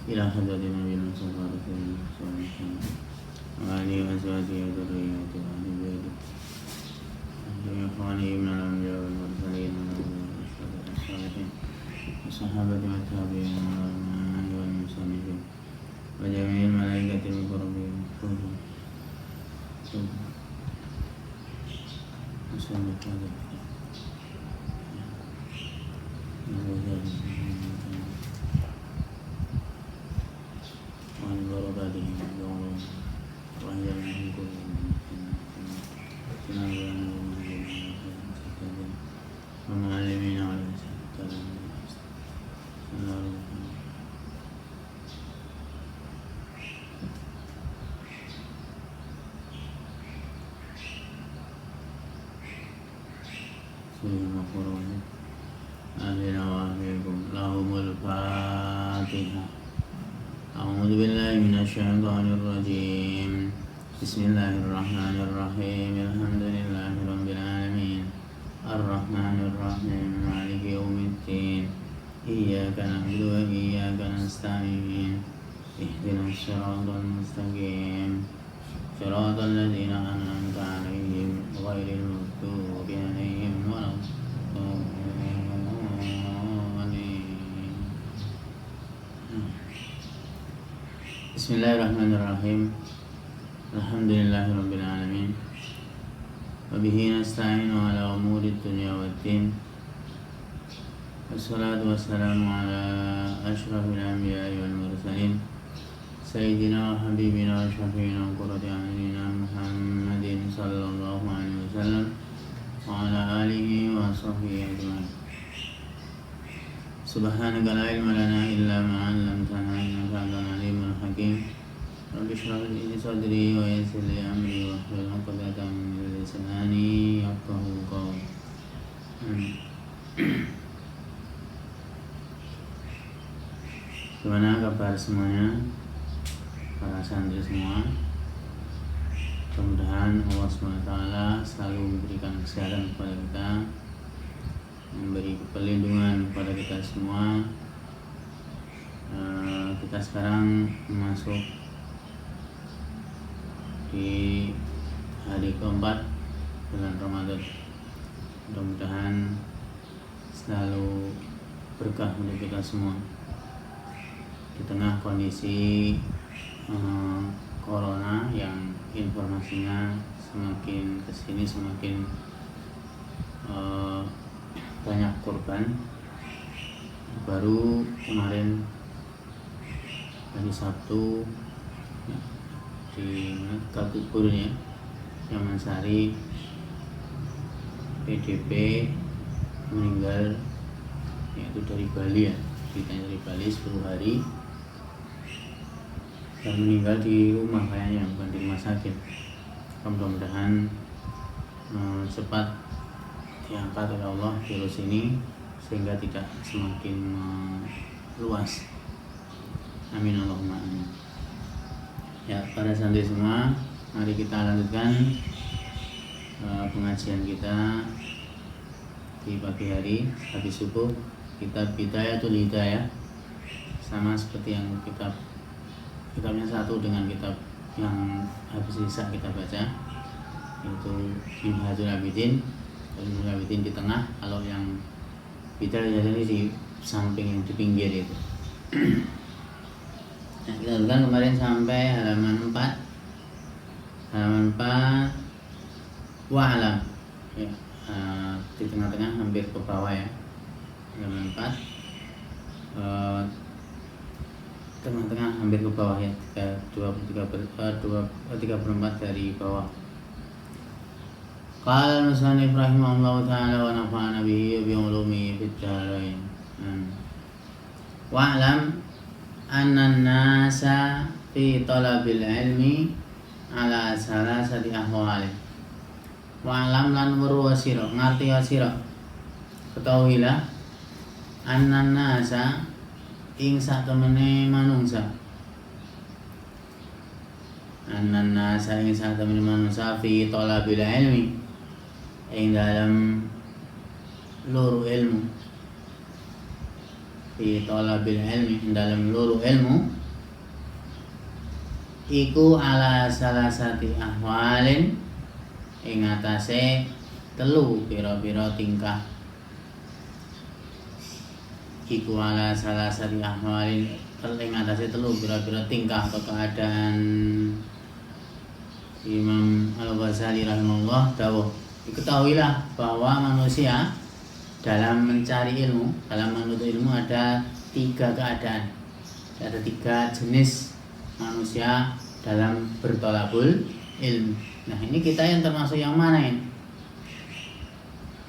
إلى حضرة نبينا المصطفى رسول الله صلى الله عليه وسلم وآله وأزواجه وذريته وأهل بيته وإخوانه من الأنبياء والمرسلين والصالحين والصحابة والتابعين والعلماء والمصنفين وجميع الملائكة المقربين وسلم هذا وعن بركاتهم وهي من كل ومعلمين على السلام آمين وآمنكم لهم الفاتحة. أعوذ بالله من الشيطان الرجيم. بسم الله الرحمن الرحيم. الحمد لله رب العالمين الرحمن الرحيم مالك يوم الدين إياك نعبد وإياك نستعين اهدنا الصراط المستقيم صراط الذين أنعمت عليهم غير المغضوب عليهم ولا Bismillahirrahmanirrahim. Alhamdulillahirabbil alamin. Wa bihi nasta'inu ala umuri dunya waddin. Wassalatu wassalamu ala asyrafil anbiya'i wal mursalin sayyidina wa habibina wa syafi'ina wa qurrati a'yunina Muhammadin sallallahu alaihi wasallam wa ala alihi wa sahbihi ajma'in. Subhanaka la ilma lana illa ma 'allamtana innaka antal alimul hakim. Rabbi shrah li sadri wa yassir li amri wahlul 'uqdatam min lisani yafqahu qawli. Gimana kabar semuanya? Para santri semua. Mudah-mudahan Allah SWT selalu memberikan kesehatan kepada kita, memberi perlindungan kepada kita semua. Kita sekarang masuk di hari keempat bulan Ramadan. Mudah-mudahan selalu berkah untuk kita semua di tengah kondisi corona yang informasinya semakin kesini semakin banyak korban. Baru kemarin hari Sabtu ya, di Katuburnya Yamansari PDP meninggal, yaitu dari Bali ya, ceritanya dari Bali 10 hari dan meninggal di rumah kayaknya, bukan di rumah sakit. Mudah-mudahan cepat diangkat oleh Allah virus ini sehingga tidak semakin luas. Amin Allahumma amin. Ya, para santri semua, mari kita lanjutkan pengajian kita di pagi hari habis subuh, kitab Bidayatul Hidayah, sama seperti yang kitabnya satu dengan kitab yang habis Isya kita baca, yaitu Minhajul Abidin. Minhajul Abidin di tengah, kalau yang Bidayah ini di samping yang di pinggir itu. Nah, kita lakukan kemarin sampai halaman 4 wa'alam ya, di tengah-tengah hampir ke bawah ya, halaman 4 tengah-tengah hampir ke bawah ya, 34 dari bawah. Qala al-musannif rahimahullahu ta'ala wa nafa'ana bihi wa bi ulumihi fid dharain. Wa'lam anna an-nasa fi talabil ilmi ala salasati ahwalin. Wa'lam lan weruh sira, ngerti sira, ketahuilah anna an-nasa ing satemene manungsa, anna an-nasa ing satemene manungsa fi talabil ilmi ing dalam luru ilmu, fi talabil ilmi ing dalam luru ilmu iku ala salasati ahwalin ing atase telu pira-pira tingkah. Iku ala salasati ahwalin ing atase telu pira-pira tingkah atau keadaan. Imam Al-Ghazali rahimahullah dawuh, diketahuilah bahwa manusia dalam mencari ilmu, dalam menuntut ilmu ada 3 keadaan. Ada 3 jenis manusia dalam bertolabul ilmu. Nah, ini kita yang termasuk yang mana ini?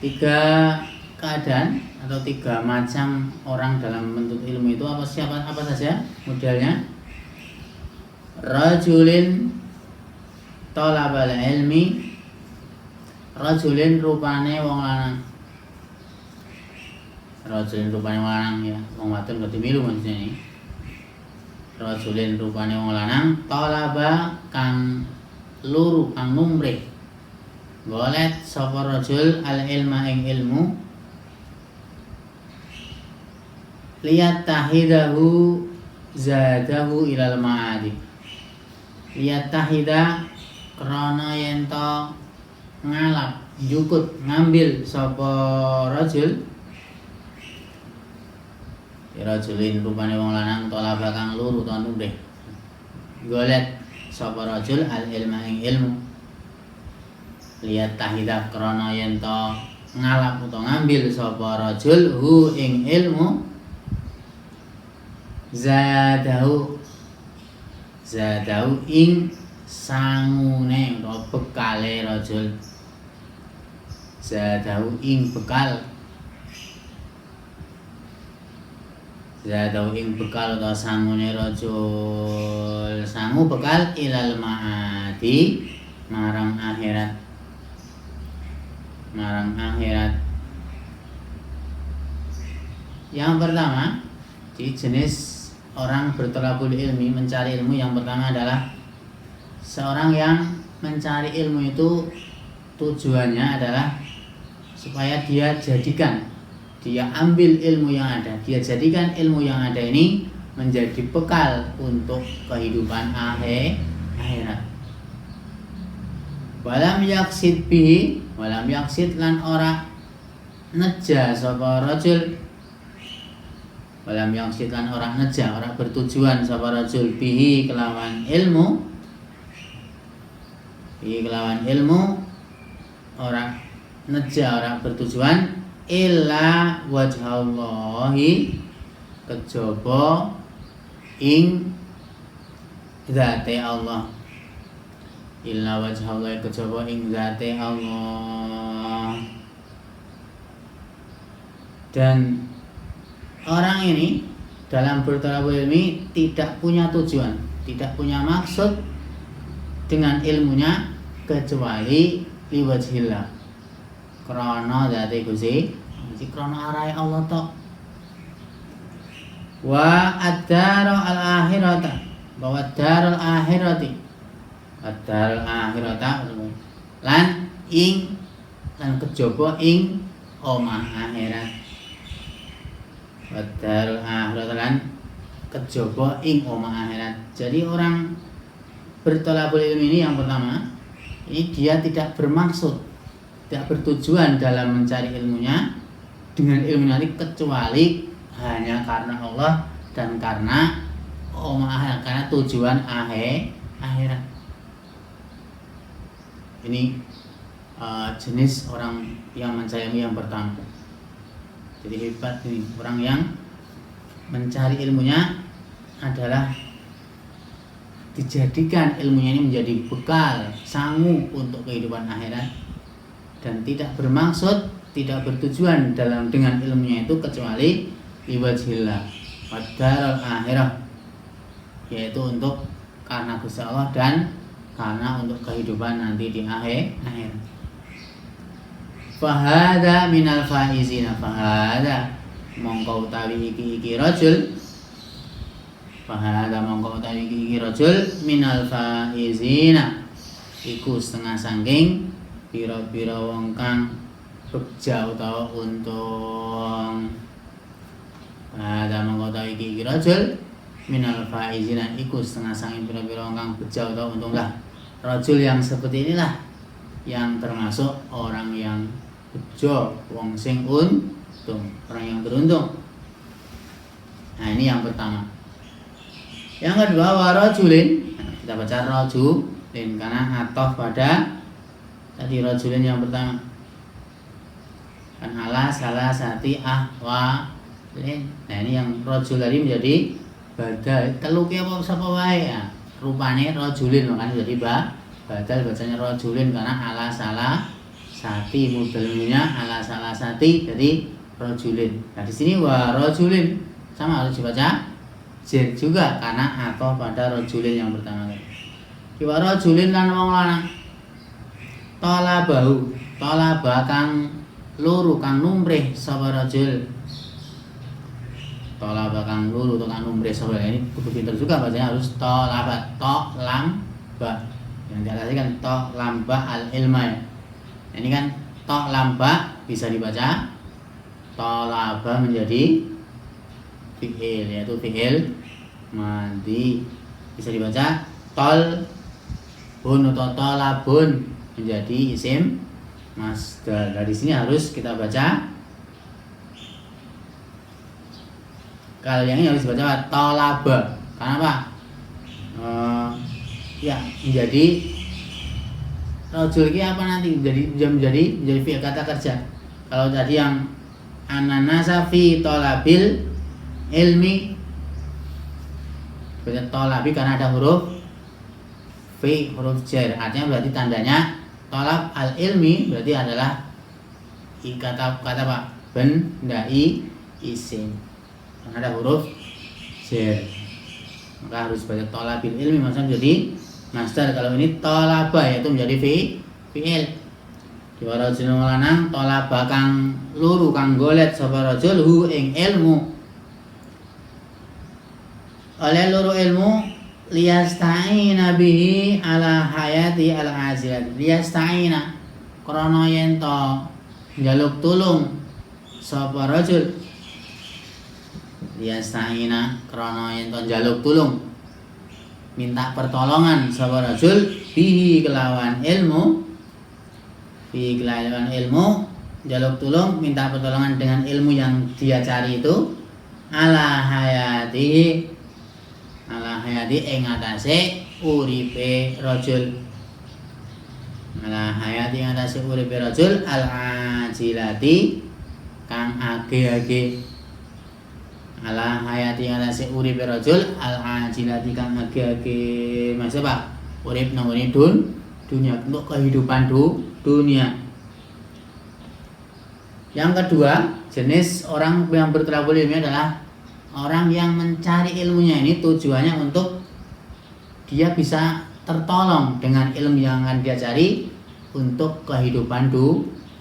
3 keadaan atau 3 macam orang dalam menuntut ilmu itu apa saja modelnya? Rajulin thalabal ilmi, rajulin rupane wong lanang. Rajulin rupane wong lanang ya, wong wadon gak dimilu maksudnya ini. Rajulin rupane wong lanang, thalaba kang luru kang numrih. Golet sapa rajul al ilma ing ilmu, lihat tahidahu zadahu ilal ma'adi. Lihat tahida krana yen to ngalap jukut ngambil sapa rajul, rajulin rupane wong lanang tolaba kang luru to numrih. Golet sapa rajul al ilma ing ilmu, lihat tahida krana yen to ngalap utawa ngambil sapa rajul hu ing ilmu, zadahu ing sangune utawa bekale rajul, zadahu ing bekal, zadahu ing bekal utawa sangune rajul, sangu bekal ilal ma'adi marang akhirat, marang akhirat. Yang pertama, di jenis orang bertolabul ilmi, mencari ilmu, yang pertama adalah seorang yang mencari ilmu itu tujuannya adalah supaya dia ambil ilmu yang ada, dia jadikan ilmu yang ada ini menjadi bekal untuk kehidupan akhirat. Walam yaksid bihi, walam yaksid lan ora neja sapa rajul, walam yaksid lan ora neja, ora bertujuan sapa rajul bihi kelawan ilmu, ora neja, ora bertujuan illa wajhallahi, kejaba ing zate Allah, illa wajhallahi, kejaba ing zate Allah. Dan orang ini dalam bertolabul ilmi tidak punya tujuan, tidak punya maksud dengan ilmunya kecuali liwajhillah, krana zate Gusti, krana arahe Allah tok. Wa ad-daru al-akhirata, bahwa darul akhirati, ad-darul akhirata lan ing lan kejaba ing omah akhirat, ad-darul akhirata lan kejaba ing omah akhirat. Jadi orang bertolabul ilmi ini yang pertama, ini dia tidak bermaksud, tidak bertujuan dalam mencari ilmunya dengan ilmu nanti kecuali hanya karena Allah dan karena akhirat, karena tujuan akhirat. Ini jenis orang yang mencari ilmu yang pertama. Jadi hebat ini orang yang mencari ilmunya adalah dijadikan ilmunya ini menjadi bekal, sangu untuk kehidupan akhirat, dan tidak bermaksud, tidak bertujuan dengan ilmunya itu kecuali liwajhillah wadarul akhirah, yaitu untuk karena Gusti Allah dan karena untuk kehidupan nanti di akhir. Fahada minal faizina, fahada mongko utawi iki rajul, fahada mongko utawi iki rajul minal faizina, iku setengah sangking pira-pira wong kang bekja utawa untung. Fahada mongko utawi iki rajul minal faizina iku setengah sanging pira-pira kang beja utawa untung lah. Rajul yang seperti inilah yang termasuk orang yang bejo, wong sing untung, orang yang beruntung. Nah, ini yang pertama. Yang kedua warajulin, kita baca rajulin karena atof pada tadi rajulin yang pertama. Kan ala salah sati ahwalin. Nah, ini yang rajul tadi menjadi badal. Teluki apa sapa wae ya. Rupane rajulin makanya jadi badal bacanya rajulin karena ala salah sati mudalnya ala salah sati jadi rajulin. Nah, di sini warajulin sama harus dibaca jen juga karena atau pada rajulin yang pertama tadi. Wa rajulin lan wong lanang. Talaba kang luru kang numrih sapa rajul. Talaba kang luru atau kang numrih sapa ini kudu pinter juga bacanya harus talaba lamba. Yang diatasnya kan lamba al ilma ya. Ini kan lamba bisa dibaca talaba menjadi fi'il yaitu fi'il madhi, bisa dibaca talbun atau talabun menjadi isim masdar. Dari sini harus kita baca, kalau yang ini harus dibaca talaba. Karena apa? Ya menjadi rajul ini apa nanti menjadi fi'il kata kerja. Kalau tadi yang ananasa fi talabil ilmi berarti tolabi karena ada huruf fi, huruf jar, artinya berarti tandanya tolab al ilmi berarti adalah kata apa? Benda isim karena ada huruf jar, maka harus baca tolabil ilmi maksudnya jadi masdar. Kalau ini tolaba yaitu menjadi fi'il. Di warajul lanang tolaba kang luru kang golet sapa rajul hu ing ilmu oleh luru ilmu liyasta'ina bihi ala hayati al azilat. Liyasta'ina krana yen to njaluk tulung sapa rajul. Liyasta'ina krana yen to njaluk tulung minta pertolongan sapa rajul bihi kelawan ilmu. Bihi kelawan ilmu njaluk tulung minta pertolongan dengan ilmu yang dia cari itu ala hayati ing atase uripe rajul. Ala hayati ing atase uripe rajul al ajilati kang age-age. Ala hayati ing atase uripe rajul al ajilati kang age-age. Maksud apa? Urip nang dunia untuk kehidupan dunia. Yang kedua, jenis orang yang bertolabul ilmi adalah orang yang mencari ilmunya ini tujuannya untuk dia bisa tertolong dengan ilmu yang akan dia cari untuk kehidupan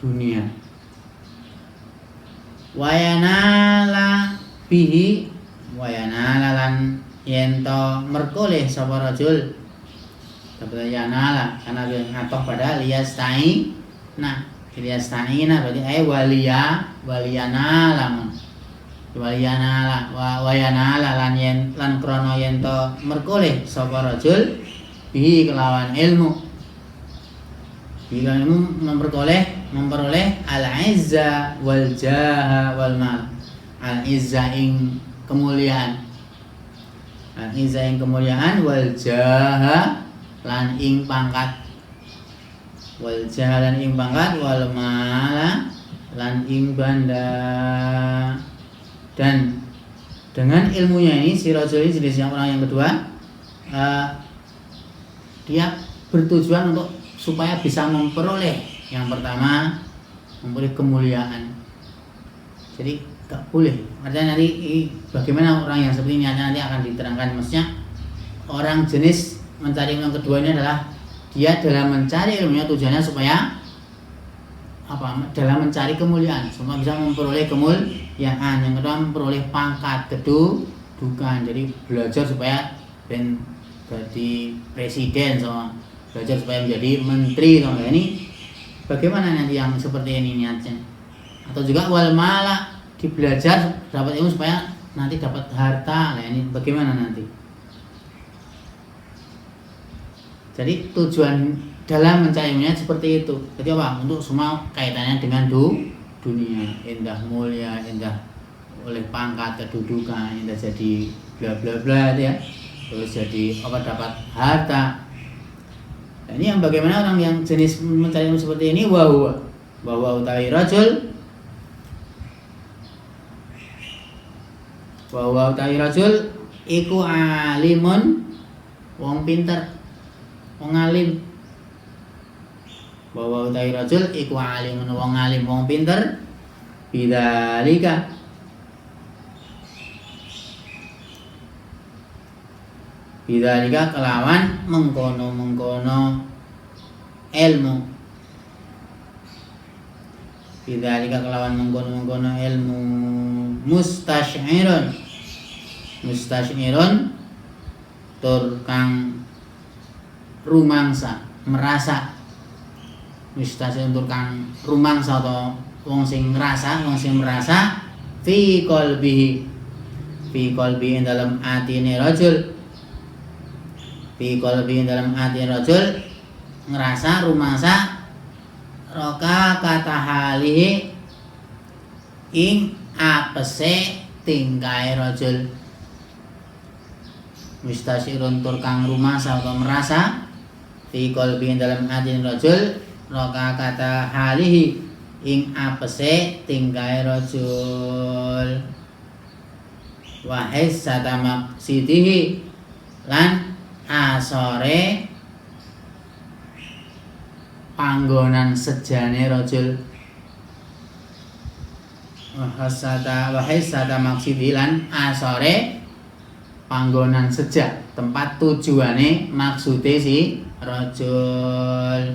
dunia. Wayanala bihi wayanala lan yento merkoleh sapa rajul. Tapi yanala karena dia ngatoh pada liyastai. Nah, liyasta'ina berarti waliyana wayanala lan krana yen to merkoleh sapa rajul bihi kelawan ilmu. Bila ilmu memperoleh al-izza wal jaha wal mal. Al-izza ing kemuliaan. Al-izza ing kemuliaan wal jaha lan ing pangkat. Wal jaha lan ing pangkat wal mala lan ing banda. Dan dengan ilmunya ini si rajul ini jenis yang orang yang kedua dia bertujuan untuk supaya bisa memperoleh yang pertama memperoleh kemuliaan. Jadi gak boleh. Artinya nanti bagaimana orang yang seperti ini nanti akan diterangkan. Maksudnya orang jenis mencari ilmu yang kedua ini adalah dia dalam mencari ilmunya tujuannya supaya dalam mencari kemuliaan, semua bisa memperoleh kemuliaan. Yang kedua memperoleh pangkat kedudukan. Jadi belajar supaya jadi presiden, so belajar supaya menjadi menteri. So ini bagaimana nanti yang seperti ini niatnya? Atau juga wal mala, belajar dapat ilmu supaya nanti dapat harta. Nah ini bagaimana nanti? Jadi tujuan dalam mencari ilmunya seperti itu. Jadi apa? Untuk semua kaitannya dengan dunia, indah mulia, indah oleh pangkat, kedudukan, indah jadi bla bla bla ya. Terus jadi apa, dapat harta. Nah, ini yang bagaimana orang yang jenis mencari ilmu seperti ini, bahwa utawi rajul iku alimun, wong pinter, wong alim. Bahwa utawi rajul iku alimun, wong alim, wong pinter. Bidzalika kelawan mengkono ilmu. Bidzalika kelawan mengkono ilmu. Mustasyirun tur kang rumangsa, merasa. Mustasyirun tur kang rumangsa atau wong sing merasa fi qalbihi dalam atine rajul. Fi qalbi dalam hati rajul ngerasa rumasa roka kata halihi ing apese tingkai rajul. Mustasyirun tur kang rumasa atau merasa fi qalbi dalam hati rajul roka kata halihi ing apese tingkai rajul. Wahai satamak sidihi lan asore panggonan sejane rajul. Wahai sata maksidi lan asore panggonan sejak, tempat tujuane maksude si rajul.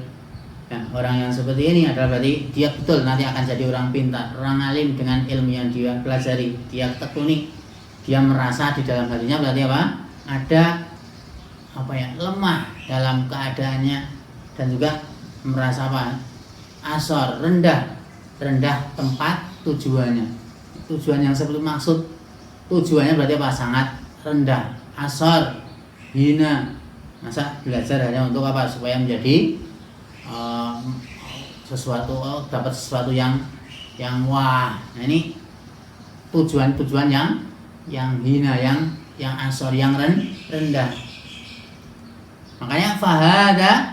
Nah, orang yang seperti ini adalah berarti dia betul nanti akan jadi orang pintar, orang alim dengan ilmu yang dia pelajari, dia tekuni, dia merasa di dalam hatinya berarti apa? Ada lemah dalam keadaannya, dan juga merasa asor, rendah tempat tujuannya. Tujuan yang seperti maksud tujuannya berarti sangat rendah, asor, hina. Masa belajar hanya untuk supaya menjadi dapat sesuatu yang wah. Nah ini tujuan yang hina, yang asor, yang rendah. Makanya fahada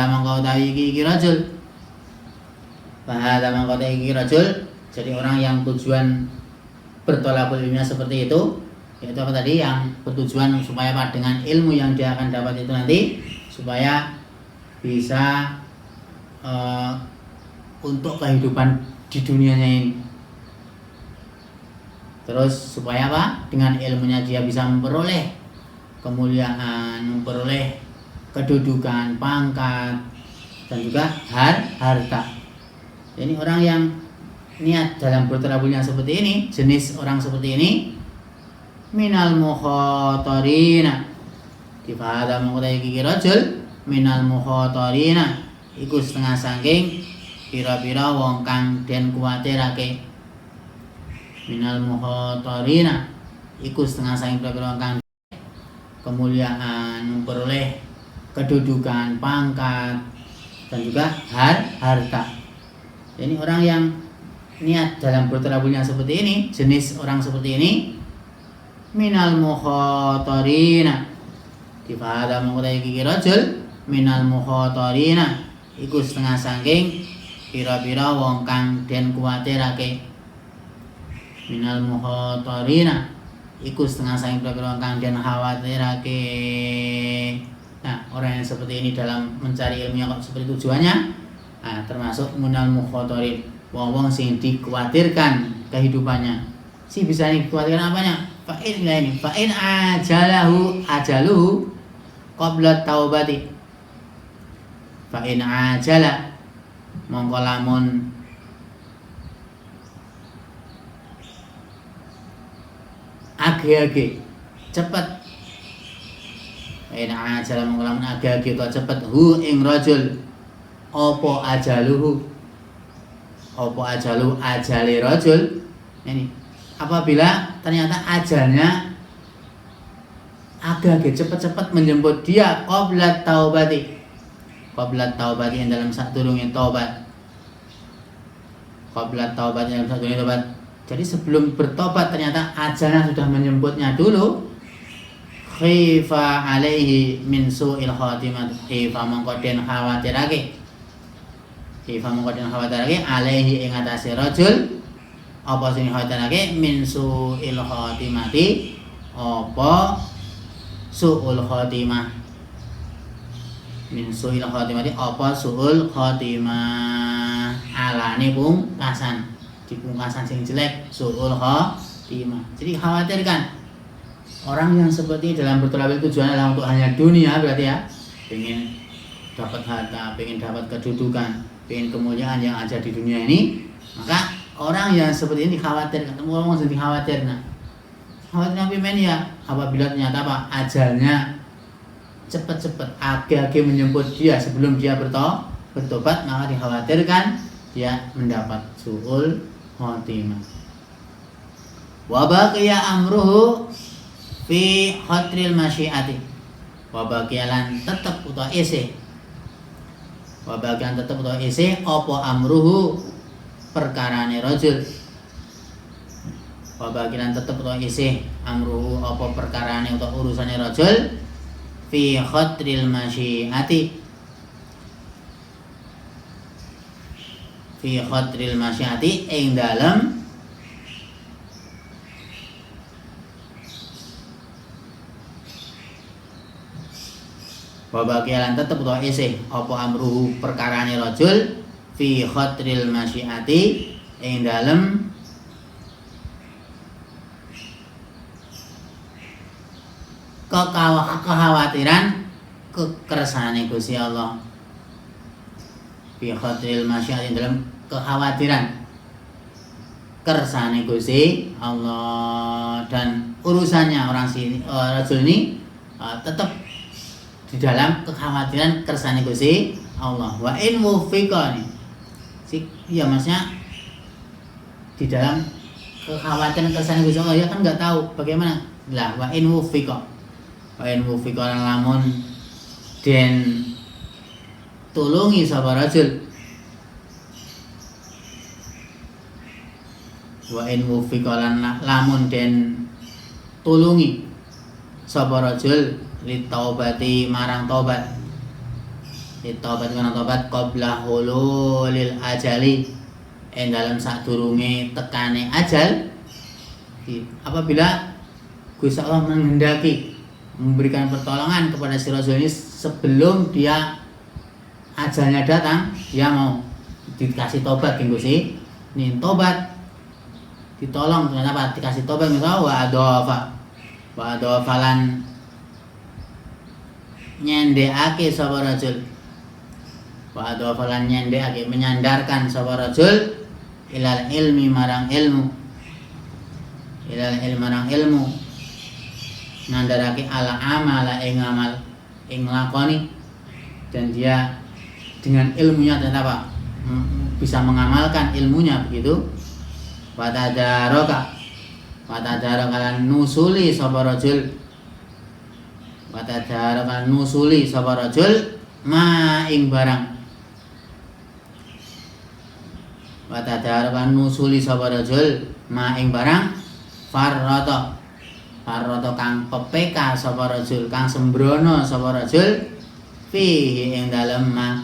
mangkau tawi iki rajul. Fahada mangkau tawi iki rajul. Jadi orang yang tujuan bertolakul ilmunya seperti itu, yaitu apa tadi, yang bertujuan supaya dengan ilmu yang dia akan dapat itu nanti supaya bisa untuk kehidupan di dunianya ini. Terus supaya dengan ilmunya dia bisa memperoleh kemuliaan, memperoleh kedudukan, pangkat, dan juga harta. Jadi orang yang niat dalam bertolakul seperti ini, jenis orang seperti ini, minal mukhatarina. Difahada mengkotai kiki rajul minal mukhatarina, iku setengah saking pira-pira wong kang den kuwatirake. Minal mukhatarina, iku setengah saking pira-pira wong kang kemuliaan, memperoleh kedudukan, pangkat, dan juga harta. Jadi orang yang niat dalam bertolakul seperti ini, jenis orang seperti ini, minal mukhatarina. Difahada mengkotai kiki rajul minal mukhatarina, iku setengah saking pira-pira wong kang den kuwatirake. Minal mukhatarina, iku setengah saking pira-pira wong kang den khawatirake. Nah, orang yang seperti ini dalam mencari ilmunya kok seperti tujuannya, termasuk minal mukhatarin, wong-wong sing dikhawatirkan kehidupannya. Si bisa dikhawatirkan apanya? Fa'in ajaluhu qabla taubati. Fa'in ajala mongko lamun age-age cepet. Fa'in ajala mongko lamun age-age to cepet hu ing rajul opo ajaluhu. Opo ajalu ajale rajul. Ini apabila ternyata ajalnya agak cepet-cepet menjemput dia qabla taubati yang dalam sadurunge taubat. Qabla taubati yang dalam sadurunge taubat. Jadi sebelum bertobat ternyata ajalnya sudah menjemputnya dulu. Khifa alaihi min su'il khatimah. Khifa mongko den khawatirake alaihi ing atase rajul apa sing khawatirake min su'il khatimati apa su'ul khatimah min su'il khatimati apa su'ul khatimah alane pungkasan di pungkasan sing jelek su'ul khatimah. Jadi khawatirkan orang yang seperti dalam bertolak tujuan adalah untuk hanya dunia, berarti ya pengen dapat harta, pengen dapat kedudukan, pengen kemuliaan yang ada di dunia ini, maka orang yang seperti ini dikhawatirkan. Ngomong jadi khawatir, nah khawatir nabi men ya apabila ternyata apa ajalnya cepat-cepat agak-agak menjemput dia sebelum dia bertobat, maka dikhawatirkan dia mendapat su'ul khotimah. Wa baqiya amruhu fi khatril masyiati wa baqiyalan tetep utawa isih apa amruhu perkarane rajul wa baqiyalan tetep utawa isih amruhu apa perkarane utawa urusane rajul fi khatril masyiati ing dalem wabagialan tetep utawa isih apa amruhu perkarane rajul fi khatril masyiati ing dalem kekhawatiran kekersane Gusti Allah. Fi khatril masyiati ing dalem kekhawatiran kersane Gusti Allah, dan urusannya orang sini rajul ini tetap di dalam kekhawatiran kersane Gusti Allah. Wa in wufiqa nih. Ya maksudnya di dalam kekhawatiran kersane Gusti Allah ya kan enggak tahu bagaimana. Lah wa in wufiqa lamun den tulungi sapa rajul. Wa in wufiqa lamun den tulungi sapa rajul litaubati marang tobat qabla hululil ajali ing dalam sadurunge tekane ajal. Apabila Gusti Allah menghendaki memberikan pertolongan kepada si rasul ini sebelum dia ajalnya datang, dia mau dikasih tobat kan Gusti ini tobat ditolong ternyata apa dikasih tobat misalnya wa adofalan nyendeake sapa rajul wa adofalan nyendeake menyandarkan sapa rajul ilal ilmi marang ilmu nandarake ala amala ing amal ing lakoni, dan dia dengan ilmunya ternyata apa bisa mengamalkan ilmunya begitu. Watadaraka lan nusuli sapa rajul ma ing barang farrata kang pepeka sapa rajul kang sembrono sapa rajul fihi ing dalem ma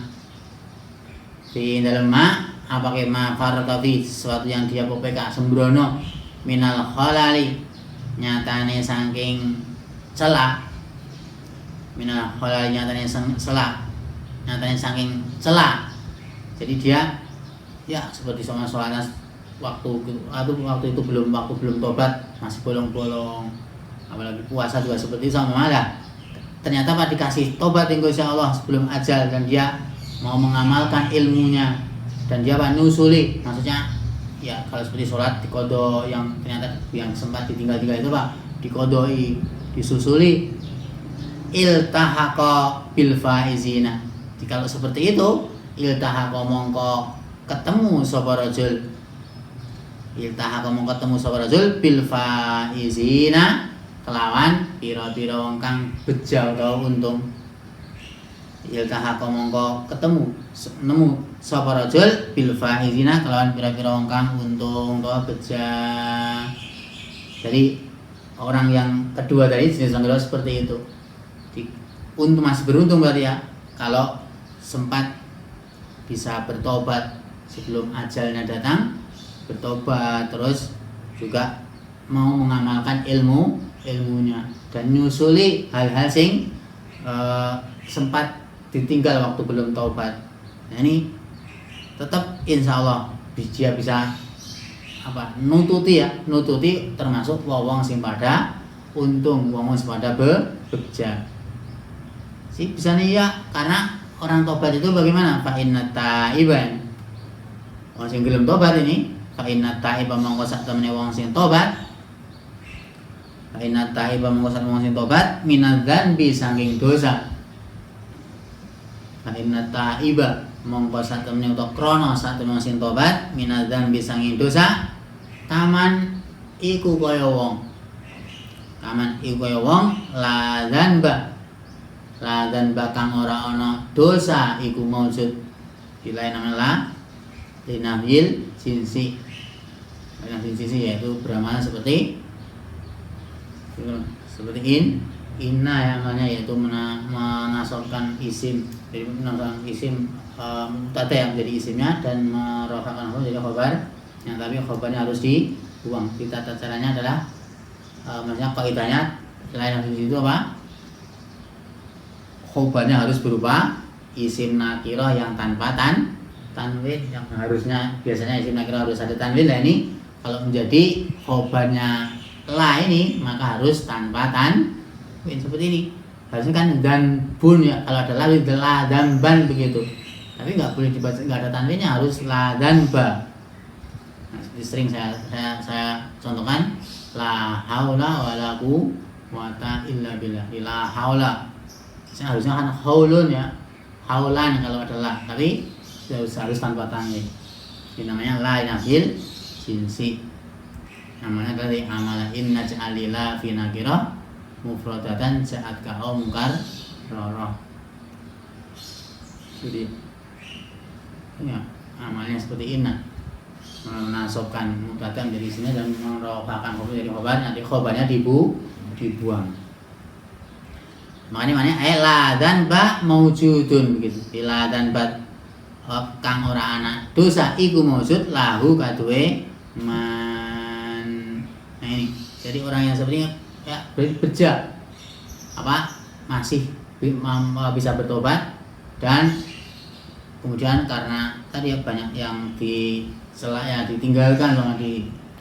apake ma farrata fi sesuatu yang dia pepeka sembrono minal khalali nyatane saking celah saking celah. Jadi dia ya seperti sholat waktu itu belum tobat, masih bolong-bolong, apalagi puasa juga seperti itu sama malah. Ternyata Pak dikasih tobat insya Allah sebelum ajal, dan dia mau mengamalkan ilmunya, dan dia Pak nusuli, maksudnya ya kalau seperti sholat dikodo yang ternyata yang sempat ditinggal itu Pak dikodoi, disusuli. Iltahaqa bil faizina. Kalau seperti itu iltahaqa mongko ketemu sapa rajul iltahaqa mongko ketemu sapa rajul bil faizina kelawan pira-pira wong kang beja utawa untung. Iltahaqa mongko ketemu nemu sapa rajul bil faizina kelawan pira-pira wong kang untung utawa beja. Jadi orang yang kedua tadi jenis yang kedua seperti itu. Untuk masih beruntung berarti ya kalau sempat bisa bertobat sebelum ajalnya datang, bertobat terus juga mau mengamalkan ilmunya dan nyusuli hal-hal sing sempat ditinggal waktu belum taubat. Nah ini tetap insya Allah dia bisa nututi termasuk wong sing pada untung, wong sing pada beja. Si bisa nih ya karena orang tobat itu bagaimana? Fa inna taiban. Wong sing gelem tobat ini, fa inna taiba mongko sak temene wong sing tobat. Fa inna taiba mongko sak wong sing tobat minadzanbi saking dosa. Fa inna taiba mongko sak temene utawa krana sak temene sing tobat minadzanbi saking dosa. Taman iku kaya wong. Taman iku kaya wong la dzanba kang ora ana dosa iku maujud dilain namanya linahil jinsi. Linahil jinsi yaitu beramal seperti inna yang namanya yaitu menasobkan isim. Jadi menasobkan isim mubtada yang menjadi isimnya dan merofakkan huruf jadi khobar. Yang tapi khobarnya harus dibuang. Tata caranya adalah maksudnya kaidahnya linahil jinsi itu apa? Khobarnya harus berupa isim nakirah yang tanpa tanwin, yang harusnya biasanya isim nakirah harus ada tanwin. Nah ini kalau menjadi khobarnya la ini maka harus tanpa tanwin seperti ini. Harusnya kan dan bun ya, kalau ada la dan ban begitu. Tapi nggak boleh dibaca nggak ada tanwinnya, harus la dan ba. Nah, seperti sering saya contohkan la haula wala quwwata illa billah. La haula harusnya kan haulun ya, haulan kalau adalah, tapi harus tanpa tanwin. Ini namanya la nafil jinsi. Namanya dari amalah inna ja'alila fi nakirah mufradatan ja'at ka'au mungkar roroh. Jadi ya amalnya seperti inna, menasobkan mufradan dari sini dan merofakan khobar dari khobar, nanti khobarnya dibuang. Makanya la dan ba maujudun begitu. La dan ba kang ora ana dosa iku maujud lahu kaduwe man. Nah ini. Jadi orang yang seperti ya beja masih bisa bertobat dan kemudian karena tadi ya banyak yang ditinggalkan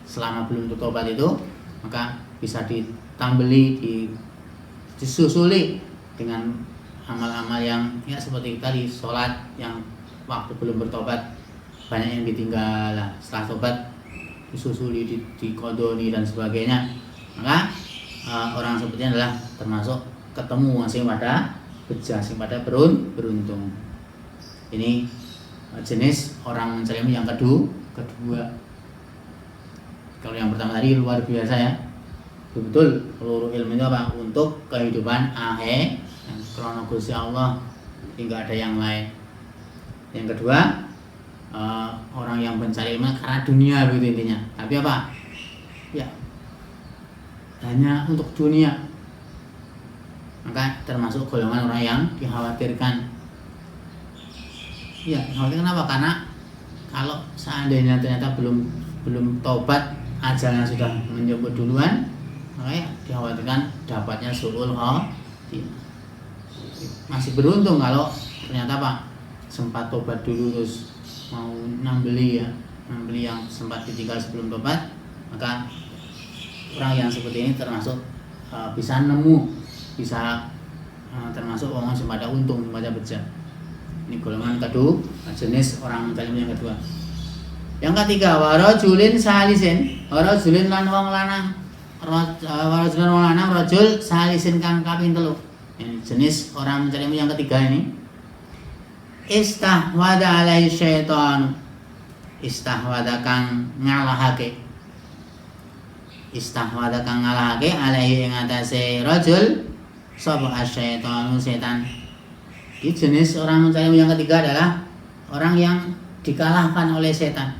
selama belum bertobat itu, maka bisa ditambeli disusuli dengan amal-amal yang ya seperti tadi sholat yang waktu belum bertobat banyak yang ditinggal, setelah tobat disusuli, dikodoni dan sebagainya. Maka orang seperti ini adalah termasuk ketemu sing pada beja, sing pada beruntung. Ini jenis orang mencari ilmu yang kedua. Kalau yang pertama tadi luar biasa ya, betul seluruh ilmu itu apa? Untuk kehidupan akhir yang krono Gusti Allah, tidak ada yang lain. Yang kedua, orang yang mencari ilmu karena dunia begitu intinya. Tapi apa? Ya, hanya untuk dunia. Maka termasuk golongan orang yang dikhawatirkan. Ya, dikhawatirkan apa? Karena kalau seandainya ternyata belum tobat, ajalnya sudah menjemput duluan, makanya dikhawatirkan dapatnya su'ul khotimah. Masih beruntung kalau ternyata apa? Sempat tobat dulu terus mau nambeli yang sempat ditinggal sebelum tobat, maka orang yang seperti ini termasuk bisa termasuk orang yang pada untung, pada beja. Ini golongan kedua, jenis orang yang kedua. Yang ketiga, warajulin salisin, warajulin lan wong lanang, rajul salisin kang kaping 3. Ini jenis orang mencari ilmu yang ketiga ini. Istahwada alaihi syaitan, istahwada kang ngalahake istahwada kang ngalahake alaihi ing atase rajul sapa asyaitanu setan. Di jenis orang mencari ilmu yang ketiga adalah orang yang dikalahkan oleh setan.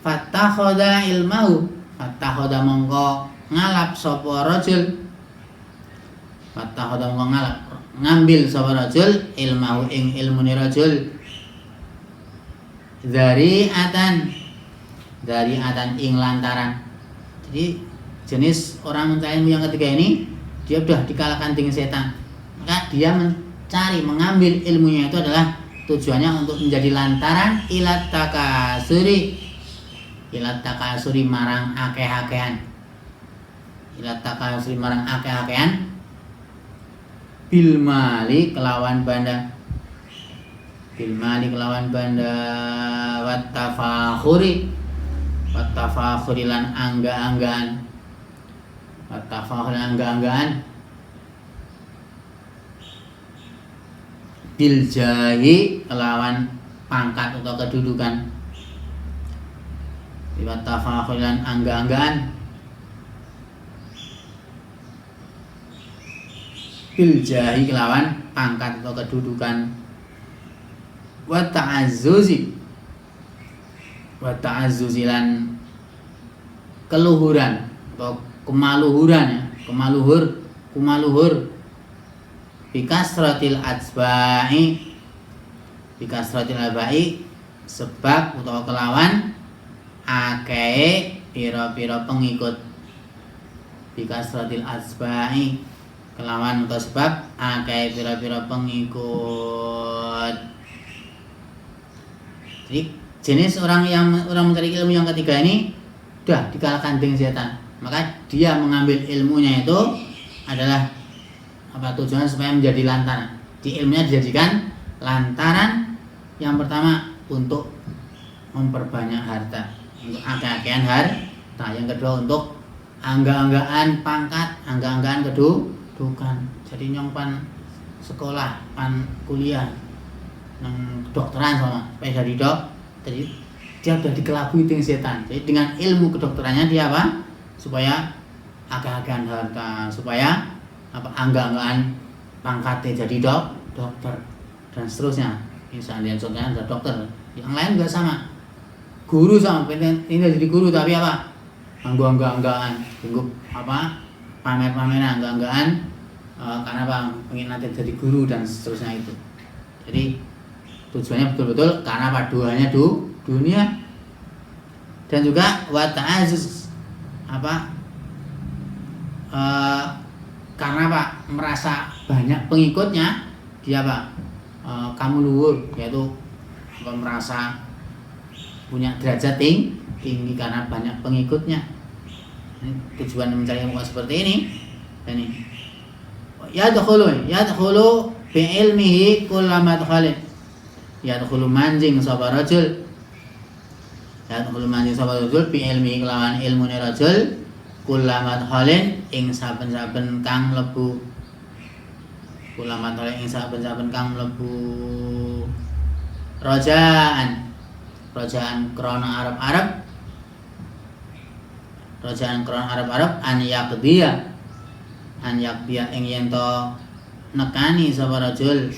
Fattakhadha ilmahu, fattakhadha mongko ngalap sapa rajul, fattakhadha mongko ngalap ngambil sapa rajul ilmahu ing ilmune rajul dari atan ing lantaran. Jadi jenis orang mencari ilmu yang ketiga ini dia sudah dikalahkan dengan setan, maka dia mengambil ilmunya itu adalah tujuannya untuk menjadi lantaran ilat takasuri marang akeh-akehan, bil mali kelawan banda wattafakhuri lan angga-anggaan bil jahi kelawan pangkat atau kedudukan, wattafakhuri lan angga-anggaan bil jahi kelawan pangkat atau kedudukan, wa ta'azzuzi lan keluhuran atau kemaluhuran, kumaluhur bikasratil abai sebab utawa kelawan akeh pira-pira pengikut, bikasratil abai kelawan atau sebab akeh pira-pira pengikut. Jadi jenis orang mencari ilmu yang ketiga ini sudah dikalahkan dengan setan, maka dia mengambil ilmunya itu adalah tujuannya supaya menjadi lantaran. Di ilmunya dijadikan lantaran yang pertama untuk memperbanyak harta, untuk akeh-akehan harta. Yang kedua untuk angga-anggaan pangkat, angga-anggaan kedudukan. Jadi nyong pan sekolah, pan kuliah, nang kedokteran sama, supaya jadi jadi dia sudah dikelabui dengan setan. Jadi dengan ilmu kedokterannya dia apa? Supaya akeh-akehan harta, supaya angga-anggaan pangkatnya jadi dokter dan seterusnya. Misalnya contohnya ada dokter, yang lain juga sama. Guru sama, ini jadi guru tapi angga-anggaan, pamer-pameran angga-anggaan karena pengen nanti jadi guru dan seterusnya itu. Jadi tujuannya betul-betul karena paduannya dunia dan juga wa ta'azzuz karena merasa banyak pengikutnya dia kamu luhur, yaitu merasa punya derajat tinggi karena banyak pengikutnya. Ini tujuan mencari ilmu seperti ini. Ini yadkhulu bi ilmihi kullamadkhalin, yadkhulu manjing sapa rajul bi ilmihi kelawan ilmune rajul kullamadkhalin ing saben-saben kang mlebu, rojaan krana Arab an yaqdiya ing yen to nekani sapa rajul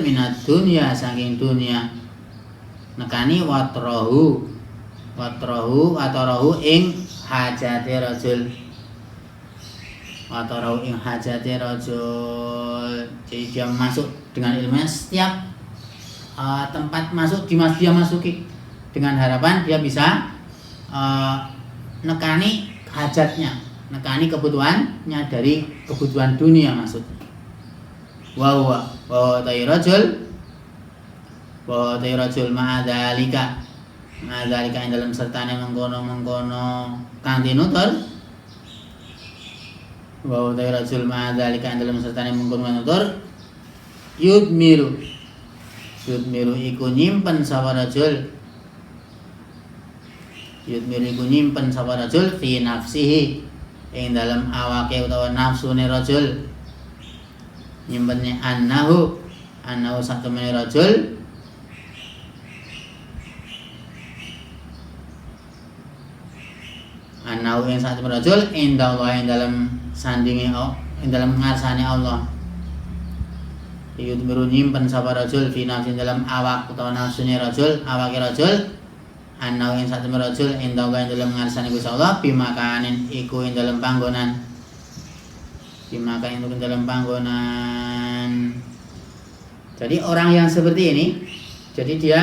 minad dunya saking dunya, nekani watrahu ing hajate rajul, jadi dia masuk dengan ilmunya, setiap tempat dia masuki dengan harapan dia bisa nekani hajatnya, nekani kebutuhannya dari kebutuhan dunia maksudnya. Wa rajul ma'adzalika yang dalam sertane mengkono kang tinutur, wa rajul ma'adzalika yang dalam sertane mengkono tinutur yudmiru iku nyimpen sapa rajul fi nafsihi ing dalam awake utawa nafsune rajul, nyimpennya annahu anau yang saat rajul indallah yang dalam sandingi yang dalam ngarsane Allah. Yudmiru nyimpen sapa rajul fi nafsin dalam awak utawa nafsune rajul, awake rajul anau yang saat rajul indallah yang dalam ngarsane Gusti Allah bimakanin iku yang dalam panggonan. Bimakanin iku dalam panggonan. Jadi orang yang seperti ini, jadi dia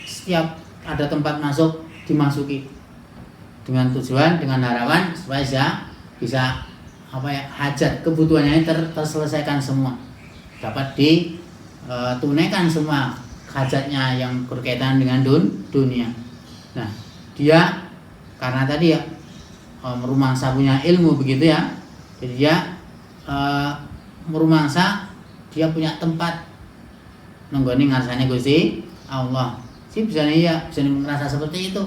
setiap ada tempat masuk dimasuki dengan tujuan, dengan harapan supaya bisa hajat kebutuhannya terselesaikan semua, dapat ditunaikan semua hajatnya yang berkaitan dengan dunia. Nah, dia karena tadi ya merumangsa punya ilmu begitu ya, jadi dia merumangsa dia punya tempat nenggoni ngarsane Gusti Allah. Si bisa merasa seperti itu.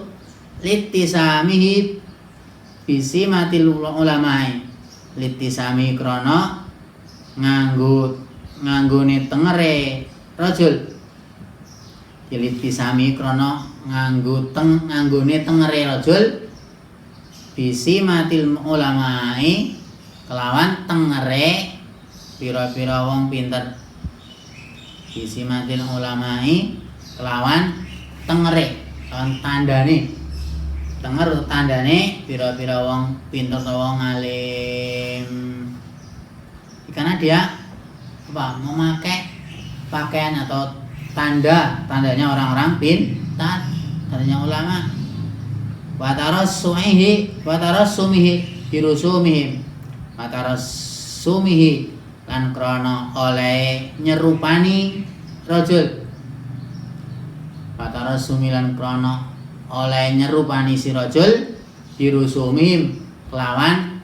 Litisamihi bisimatil ulamai. Litisami krono nganggone tengere rajul. Litisami krono nganggone tengere rajul bisimatil ulamai kelawan tengere pira-pira wong pinter. Bisimatil ulamai kelawan tengere, kelawan tandane pira-pira wong pinter utawa wong alim. Karena dia memakai pakaian atau tandanya orang-orang pintar, tandanya ulama. Wa tarassumihi birusumihim. Wa tarassumihi lan krana oleh nyerupani rajul. Patara sumilan krono oleh nyerupani si rajul dirusumim kelawan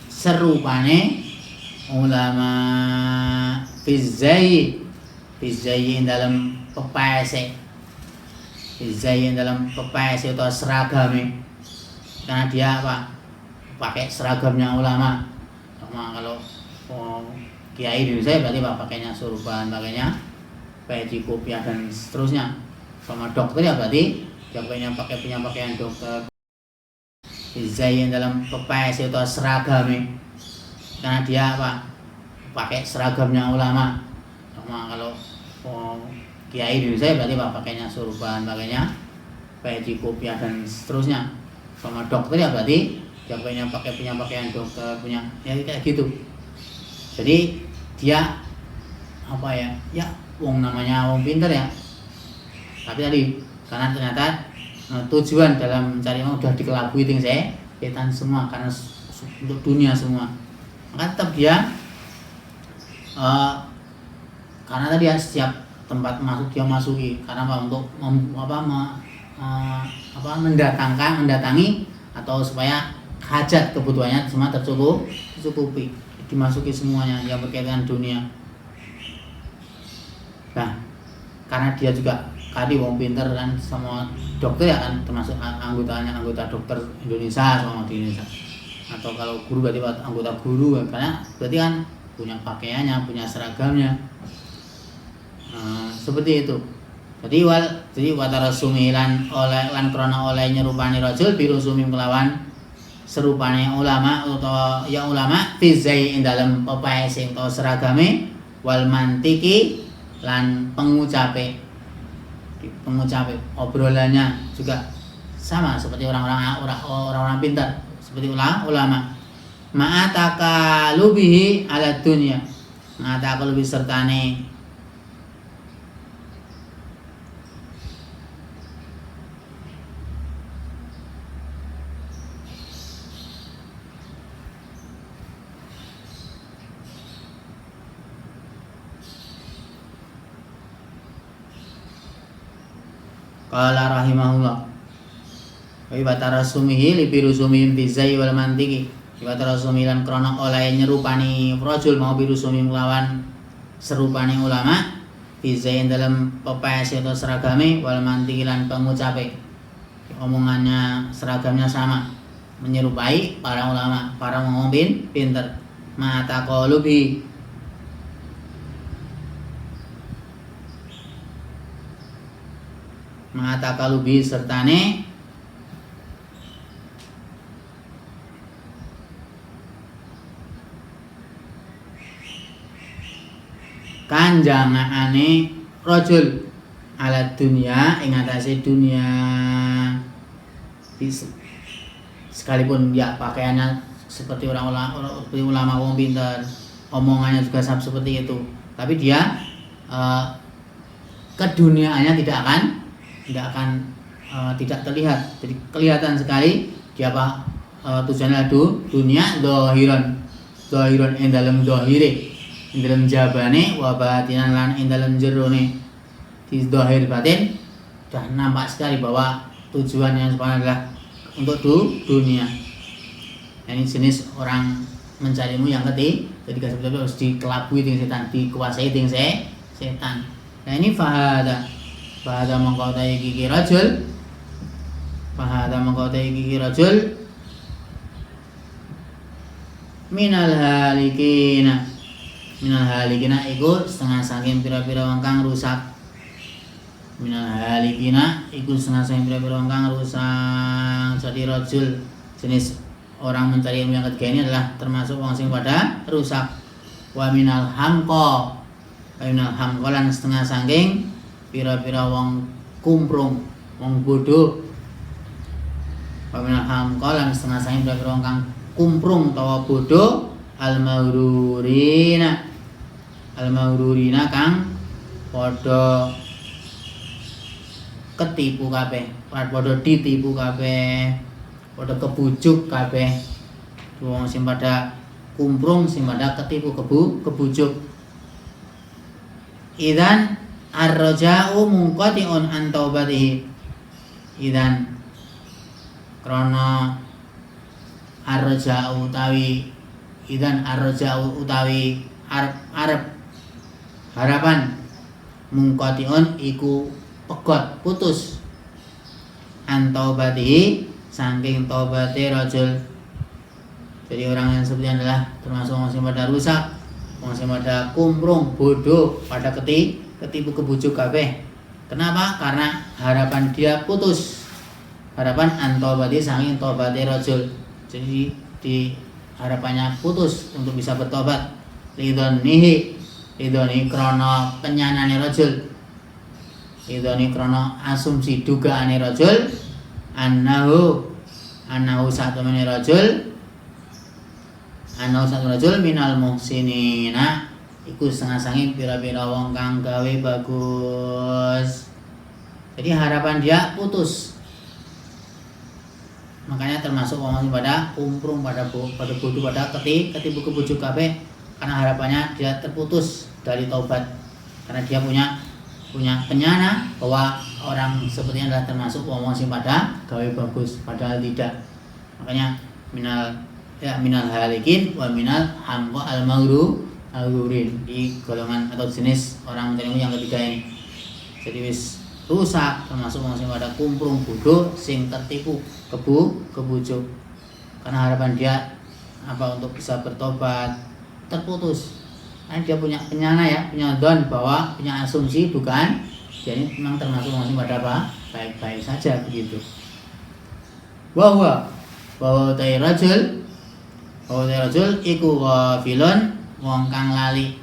serupane ulama fizai dalam pepese atau seragame, karena dia pakai seragamnya ulama. Sama kalau kiai di Indonesia berarti pakainya surban, pakainya peci kopiah dan seterusnya. Sama dokter ya berarti dia pakai pakaian dokter. Izai dalam pepes atau seragame, karena dia pakai seragamnya ulama. Sama kalau kiai di Indonesia berarti pakainya surban, pakainya peci kopiah dan seterusnya. Sama dokter ya berarti dia pakai pakaian dokter, punya ya kayak gitu. Jadi dia namanya wong pinter ya, tapi tadi karena ternyata tujuan dalam mencari ilmu udah dikelabui ting setan semua, karena untuk dunia semua, maka tetap dia karena tadi ya setiap tempat masuk dia masuki, karena untuk mendatangi atau supaya hajat kebutuhannya semua tercukupi, dimasuki semuanya yang berkaitan dunia. Nah, karena dia juga tadi wong pinter kan, sama dokter ya kan, termasuk anggota dokter Indonesia sama di Indonesia. Atau kalau guru berarti anggota guru, karena berarti kan punya pakaiannya, punya seragamnya. Seperti itu. Jadi watarasumi lan krana oleh nyerupani rajul birusumi kelawan serupane ulama atau ya ulama fizai dalam pepese atau seragame wal mantiki lan pengucape obrolannya juga sama seperti orang-orang pintar, seperti ulama. Ma'atakalubihi ala dunya, ma'atakalubihi sertane qala rahimahullah wa batarasumihi li birusumihim bizai wal mantiki batarasumilan krana oleh nyerupani rajul mau birusumim lawan serupane ulama bizai dalam pepes atau seragame wal mantiki lan pengucape omongannya seragamnya sama, menyerupai para ulama, para ngomong pinter. Mataqalubi sertane panjangane rajul ala dunia ing atase dunia. Sekalipun ya pakaiannya seperti ulama wong pinter, omongannya juga seperti itu, tapi dia keduniaannya tidak terlihat. Jadi kelihatan sekali dia tujuannya dunia dohiron ing dalem dohire, ing dalem jabane, wa batinan lan ing dalem jerone. Di dohir batin sudah nampak sekali bahwa tujuan yang sebenarnya adalah untuk dunia. Ini jenis orang mencari ilmu yang ketika sebetulnya harus dikelabui dengan setan, dikuasai dengan setan. Nah ini fahada mengkotai gigi rajul, minal halikina iku setengah saking pira-pira wong kang rusak. Minal halikina iku setengah saking pira-pira wong kang rusak. Jadi rajul jenis orang mencari ilmu yang ketiga ini adalah termasuk wong sing pada rusak. Wa minal hamqa lan setengah saking pira-pira wong kumprung, wong bodoh. Wa minal hamqa lan setengah saking pira-pira wong kang kumprung utawa bodoh. Al-maururina kang padha ketipu kabeh, padha ditipu kabeh, padha kebujuk kabeh. Wong sing pada kumprung, sing pada ketipu kebujuk. Idzan ar-raja'u munqati'un an taubatihi. Idzan krana ar-raja'u utawi arep harapan munqati'un iku pegot putus an taubatihi saking taubate rajul. Jadi orang yang seperti adalah termasuk orang yang pada rusak, orang yang pada kumprung, bodoh, pada ketipu kebujuk kabeh. Kenapa? Karena harapan dia putus. Harapan an taubati saking taubate rajul. Jadi di harapannya putus untuk bisa bertobat. Ridhoni krana penyanane rajul. Ridhoni krana asumsi dugaane rajul annahu satu rajul minal muhsinina iku setengah-setengah pira-pira wong kang gawe bagus. Jadi harapan dia putus. Makanya termasuk orang pada kumprung, pada bodoh, pada ketipu kebujuk kabeh karena harapannya dia terputus dari taubat. Karena dia punya penyana bahwa orang seperti adalah termasuk orang sing pada gawe bagus, padahal tidak. Makanya minal halikin wa minal hamqa al-maghrurin di golongan atau jenis orang mencari yang ketiga ini. Jadi wis rusak, termasuk wong sing pada kumprung bodoh sing tertipu kebujuk karena harapan dia untuk bisa bertobat terputus. Karena dia punya don bahwa punya asumsi bukan, jadi memang termasuk wong sing pada baik-baik saja begitu. Bahwa rajul iku ghafilun wong kang lali.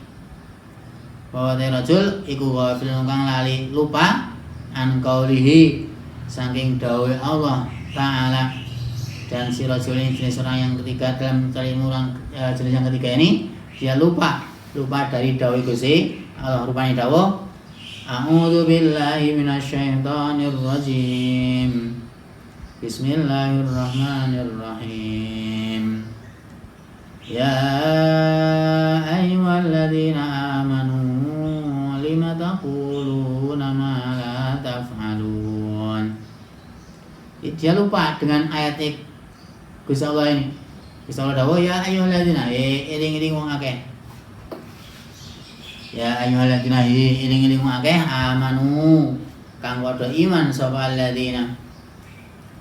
Bahwa rajul iku ghafilun wong kang lali, lupa an qaulihi saking dawuh Allah Ta'ala. Dan si rajul ini jenis orang yang ketiga dalam ilmu jenis yang ketiga ini, dia lupa dari dawuh Gusti Allah. Rupanya dawuh a'udzu billahi minasyaitonir rajim. Bismillahirrahmanirrahim. Ya ayyuhalladzina amanu lima taquluna ma la taf'alun. Dia lupa dengan ayat Gusti Allah ini. Gusti Allah dawuh ya ayyuhalladzina eling-eling wong akeh. Ya ayyuhalladzina eling-eling wong akeh amanu kang padha iman sapa alladzina.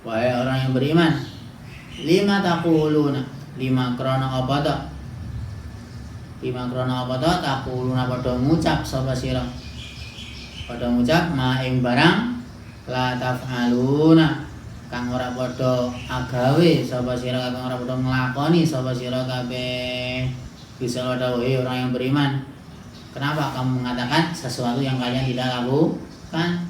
Wahai orang yang beriman, lima taquluna, lima krana apa ta? Lima krana apa ta? Taquluna padha ngucap sapa sira. Padha ngucap ma ing barang la taf'aluna kang ora padha agawe sapa sira, kang ora padha nglakoni sapa sira kabeh. Bisa dawuh orang yang beriman, Kenapa kamu mengatakan sesuatu yang kalian tidak lakukan?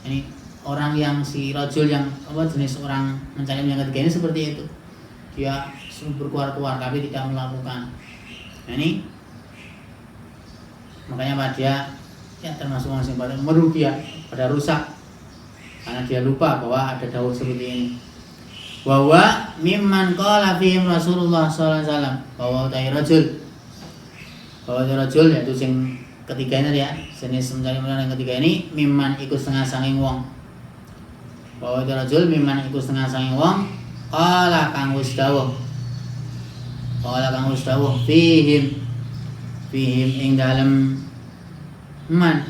Ini orang yang si rajul yang jenis orang mencari yang ketiga ini seperti itu. Dia berkuar-kuar tapi tidak melakukan. Nah, ini makanya pada ya termasuk orang yang pada merugi ya, pada rusak karena dia lupa bahwa ada dawuh seperti ini. Bahwa mimman qala fihim Rasulullah sallallahu alaihi wasallam, bahwa utai rajul yaitu sing ketiga ini ya, jenis mencari yang ketiga ini mimman ikut setengah sanging wong. Bahwa utai rajul mimman ikut setengah sanging wong qala kang wis dawuh. Qala kang wis dawuh fihim ing dalem man.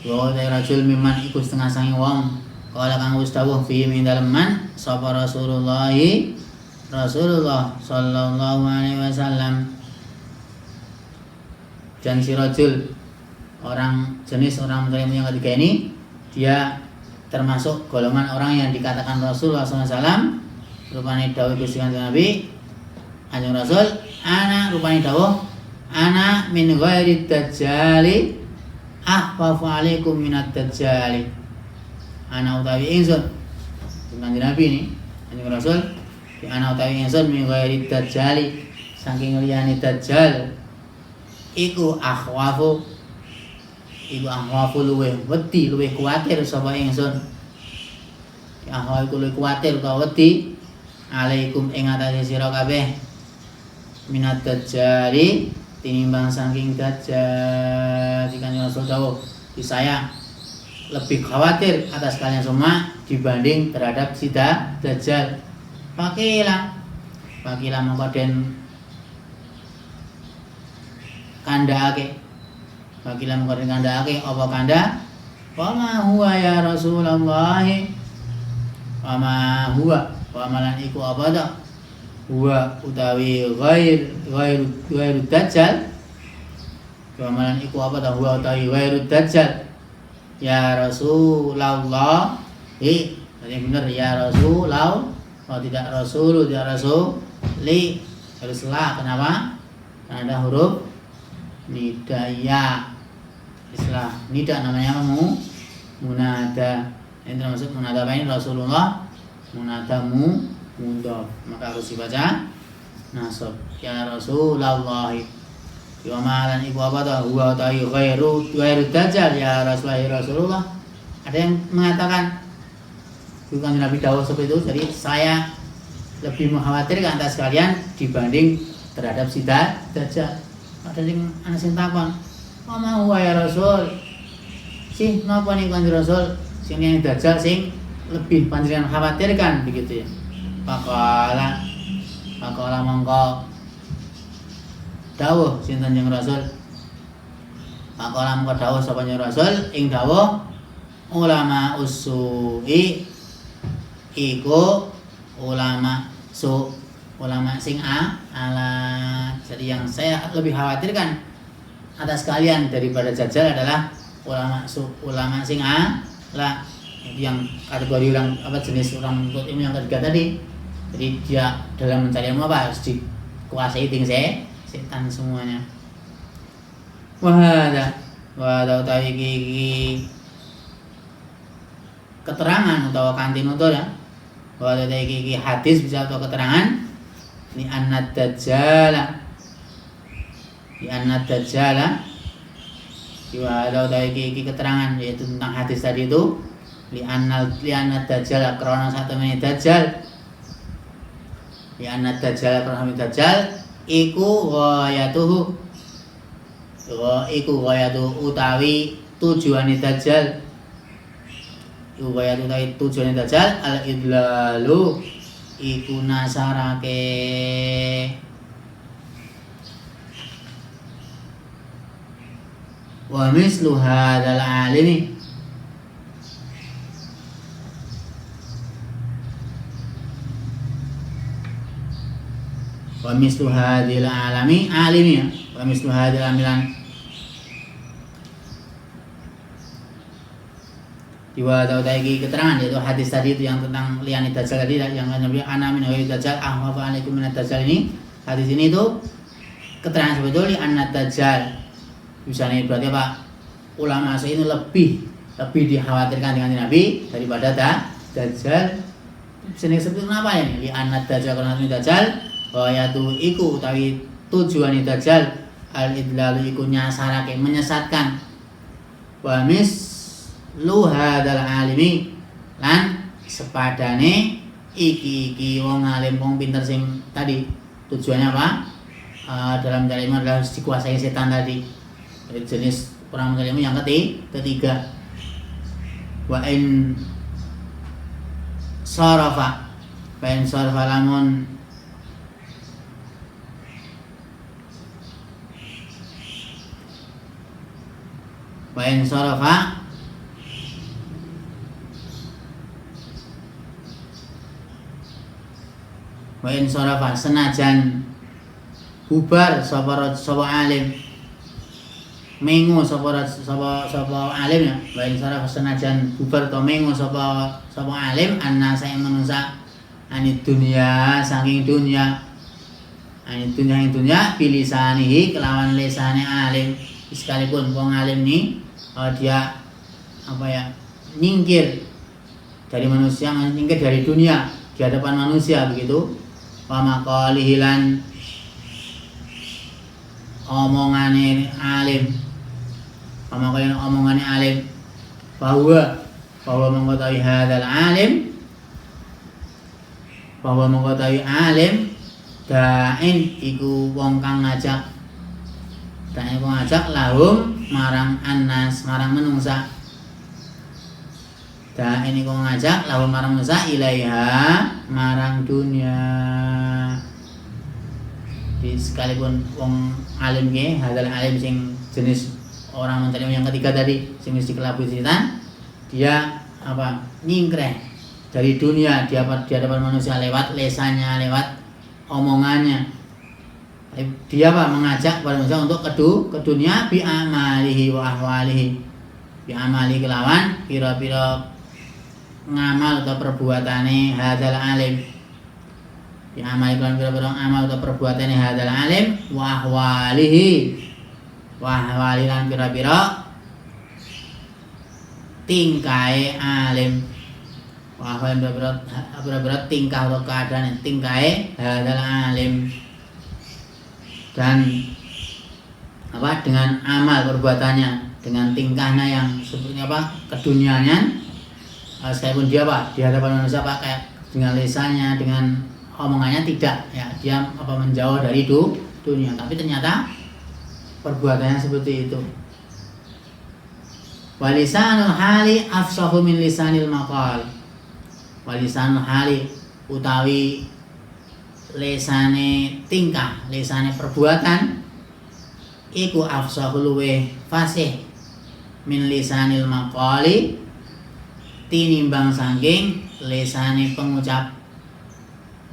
Bahwa utai rajul mimman ikut setengah sanging wong qala kang wis dawuh fihim ing dalem man sapa Rasulullah sallallahu alaihi wasallam. Dan si rajul orang jenis orang mencari yang ketiga ini dia termasuk golongan orang yang dikatakan Rasulullah SAW rupanya dawuh Gusti Kanjeng Nabi Kanjeng Rasul ana rupanya dawuh ana min ghairi dajjali ahfafu alaikum minat dajjali. Ana utawi ingsun Kanjeng Nabi ini Kanjeng Rasul di ana utawi ingsun min ghairi dajjali saking liyane dajjal iku akhwafu luweh wedi luweh kuwatir sapa ingsun. Akhwafu luweh kuwatir utawa wedi alaikum ing atase sira kabeh minat dajjali tinimbang saking dajjal. Kanjeng Rasul dawuh di saya lebih khawatir atas kalian semua dibanding terhadap si dajjal. Pakila mongko den kandhake Wakila mengkorin kandhake apa kandha wa ma huwa ya Rasulullah wa ma huwa wa malan iku apa ta huwa utawi ghairu dajjal wa malan iku apa ta huwa utawi ghairu dajjal ya Rasulullah jadi benar ya Rasulullah tidak Rasul tidak Rasuli haruslah kenapa karena ada huruf nidaya istilah nida namanya munada. Ini termasuk munada apa ini Rasulullah munadamu mudhaf maka harus dibaca nasab ya Rasulullah. Wa malan ibu apa ta huwa ta'i ghairu dajjal ya Rasulullah. Ada yang mengatakan bukan Nabi dawuh seperti itu. Jadi saya lebih mengkhawatirkan atas kalian dibanding terhadap si dajjal. Ada sing ana sing takon, "Mama huwa ya Rasul?" Sih, napa nih Kanjeng Rasul sing yang dajjal sing lebih panjenengan khawatirkan begitu ya. Pakala mongko dawuh sinten Kanjeng Rasul. Pakala mongko dawuh sapa Kanjeng Rasul ing dawuh ulama usui iku ulama sing ala. Jadi yang saya lebih khawatirkan atas kalian daripada dajjal adalah ulama sing ala. Yang kategori orang jenis orang menuntut ilmu yang ketiga tadi. Jadi dia dalam mencari ilmu harus dikuasai setan semuanya. Wahada utawi iki keterangan utawa kanthi nutur ya. Wahada iki hadis bisa atau keterangan li annad dajjala wahada utawi iki keterangan yaitu tentang hadis tadi itu li annad dajjala krana satemene dajjal iku ghayatuhu utawi tujuane dajjal al idlalu iku nasarake wa mislu hadzal alimi wa mislu hadzal alimi ya wa mislu hadzal amilan Diwa taudai keterangan yaitu hadis tadi itu yang tentang liani dajjal tadi yang Nabi ana min ghairi dajjal ahwafa alaikum minad dajjal ini. Hadis ini itu keterangan sebetulnya anak dajjal. Misalnya berarti apa? Ulama asli ini lebih dikhawatirkan dengan Nabi daripada dajjal. Sini sebetulnya kenapa ini? Li anak dajjal karena ini dajjal bahwa yaitu iku utawi tujuan dajjal al-idlalu iku nyasarake menyesatkan wa mislu hadzal alimi lan sepadane iki wong alim wong pinter sing tadi tujuannya apa? Dalam ilmu adalah dikuasai setan tadi. Jenis orang ilmu yang ketiga wa in sarafa lamun wa in sarafa senajan bubar sapa alim mengu sapa alim ya wa in sarafa senajan bubar to mengu sapa alim annasa ing manusa anid dunya saking dunya bilisanihi kelawan lisane alim sekalipun wong alim ni dia apa ya nyingkir dari manusia, nyingkir dari dunia di hadapan manusia begitu. Wa maqalihi lan omongane alim bahwa mengetahui hadzal alim da'in iku wong kang ngajak lahum marang annas marang menungsa. Da'in iku ngajak lahum marang menungsa ilaiha marang dunia. Di sekalipun wong alim nggih hadzal alim sing jenis orang mencari yang ketiga tadi sing mesti kelabui setan, dia apa nyingkreh dari dunia di hadapan manusia lewat lesannya, lewat omongannya. Dia apa mengajak kepada manusia untuk ke dunia bi amalihi wa ahwalihi. Bi amali kelawan pira-pira ngamal atau perbuatane hadzal alim. Bi amali kelawan pira-pira amal atau perbuatane hadzal alim wa ahwalihi. Wa ahwali lan pira-pira tingkae alim. Wa ahwali pira-pira tingkah atau keadaan tingkae hadzal alim. Dan apa dengan amal perbuatannya, dengan tingkahnya yang seperti apa kedunianya, sekalipun dia apa di hadapan manusia apa kayak dengan lisannya, dengan omongannya tidak ya dia apa menjauh dari dunia, tapi ternyata perbuatannya seperti itu. Walisanul hali afsahu min lisanil maqal. Walisanul hali utawi lesane tingkah, lesane perbuatan iku afsahu luweh fasih min lisanil maqali tinimbang saking lesane pengucap.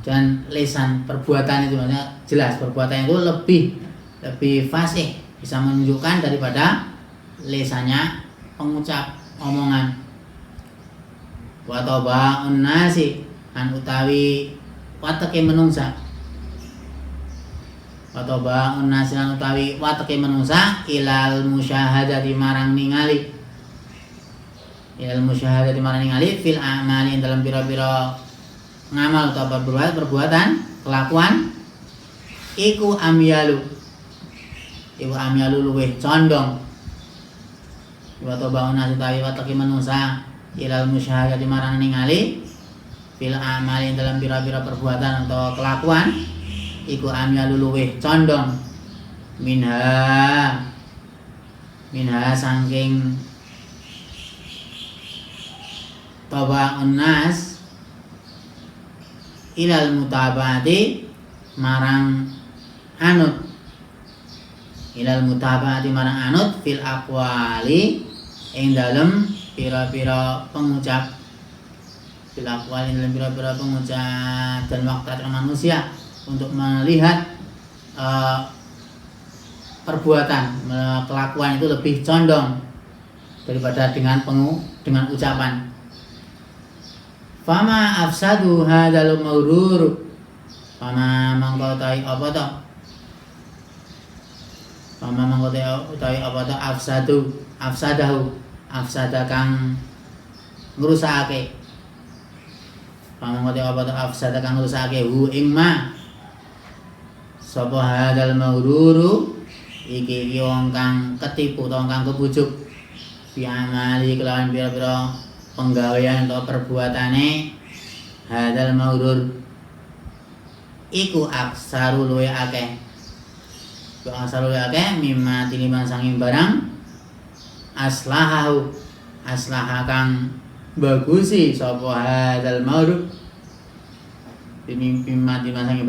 Dan lesan perbuatan itu maksudnya jelas perbuatan itu lebih fasih, bisa menunjukkan daripada lesannya pengucap omongan. Wa taba'un nasi an utawi watake menungsa. Wa ba'un nasilan utawi watake menungsa ilal musyahadati marang ningali. Ilal musyahadati marang ningali fil a'mali dalam pira-pira ngamal atau perbuatan, kelakuan iku amyalu luweh condong. Wa ba'un nasi utawi watake menungsa ilal musyahadati marang ningali fil amali dalam pira-pira perbuatan atau kelakuan iku amyalu luweh condong minha saking taba'un nas ilal mutaba'ati marang anut fil aqwali ing dalem pira-pira pengucap dilakukan dalam pira-pira pengucap dan waktu manusia untuk melihat perbuatan kelakuan itu lebih condong daripada dengan ucapan. Fama afsadu hadzal mawrur. Fama mangko tai apa to? Pama mangkote utawi apa ta afsada kang ngrusakake. Pama mangkote apa ta afsada kang ngrusakake hu ing ma sapa hadal maururu iki wong kang ketipu utawa kang kebujuk piamali kelawan pira-pira penggawean atau perbuatane hadal maurur iku aksaru luwe akeh mimma tinimbang sanging barang aslaha kang bagusi sapa hadal maurur mimma tinimbang sanging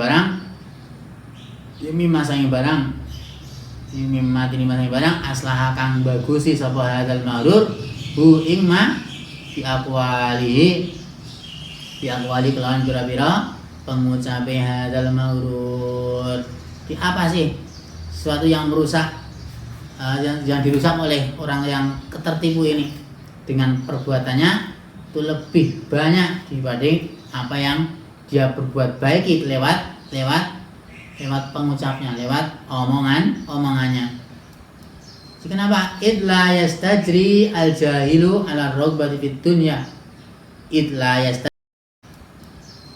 barang aslaha kang bagusi sapa hadal maurur hu ing ma bi aqwali kelawan pira-pira pengucape hadal maurur. Di apa sih sesuatu yang merusak yang dirusak oleh orang yang ketertipu ini dengan perbuatannya itu lebih banyak dibanding apa yang dia berbuat baik itu lewat pengucapnya, lewat omongannya. Kenapa? Idla yastajri al-jahilu ala rogbati fid dunya.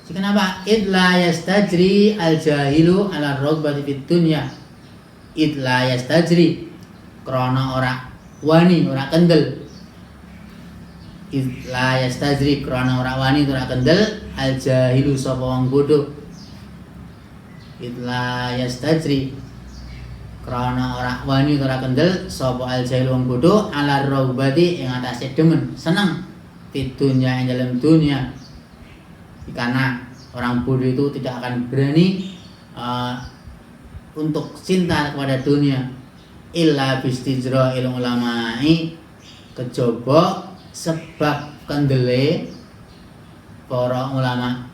Kenapa? Idla yastajri al-jahilu ala rogbati fid dunya. Idla yastajri krana ora wani, ora kendel. Idla yastajri krana ora wani, ora kendel al-jahilu sapa wong bodho. Idla yastajri krana ora wani ora kendel sapa al-jahil wong bodho ala raubati ing atase demen seneng fitunya ing dalam dunia. Karena orang bodoh itu tidak akan berani untuk cinta kepada dunia illa bistijra il ulama'i kejaba sebab kendele para ulama.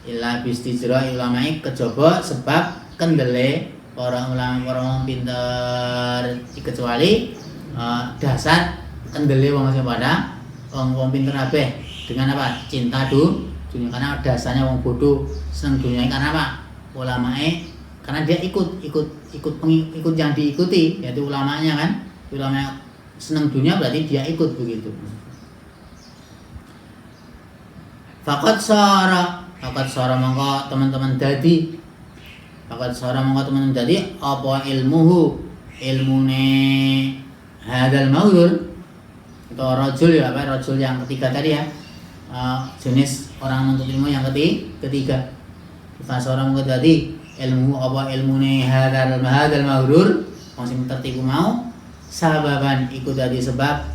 Illa bistijra ulama'i kejaba sebab kendele para ulama orang pinter kecuali dasar kendele wong sing pada wong pinter kabeh dengan apa? Cinta dunia. Karena dasarnya wong bodoh seneng dunia karena apa? Ulamae karena dia ikut yang diikuti yaitu ulamanya kan. Ulama seneng dunia berarti dia ikut begitu. Faqad sara mongko teman-teman dadi apa ilmune hadal maulur atau rajul ya apa rajul yang ketiga tadi ya, jenis orang menuntut ilmu yang ketiga. Fasara mongko dadi ilmune hadal maulur sing tertipu mau sababan iku dadi sebab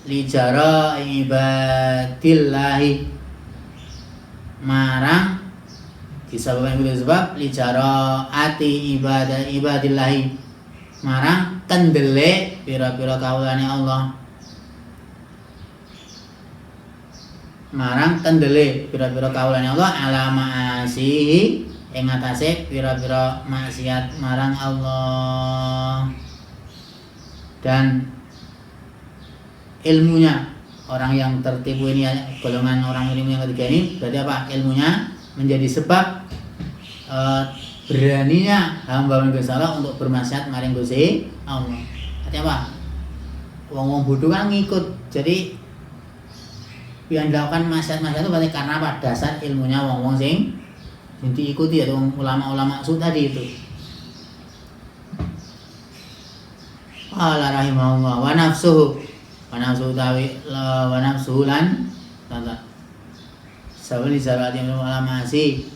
lijara ibadillahi marang disebabkan itu sebab lijara ati ibadillahi marang kendele pira-pira kawulane Allah ala ma'asihi ing atase pira-pira maksiat marang Allah. Dan ilmunya orang yang tertipu ini golongan orang ilmu yang ketiga ini berarti apa? Ilmunya menjadi sebab beraninya hamba Gusti Allah untuk bermaksiat maring Gusti Allah. Artinya apa? Wong bodoh kan ngikut. Jadi yang dilakukan maksiat itu berarti karena apa? Dasar ilmunya wong sing diikuti atau ulama-ulama tadi itu. Allah rahimahullah wa nafsuhu lan tanda sabali zarati ulama masih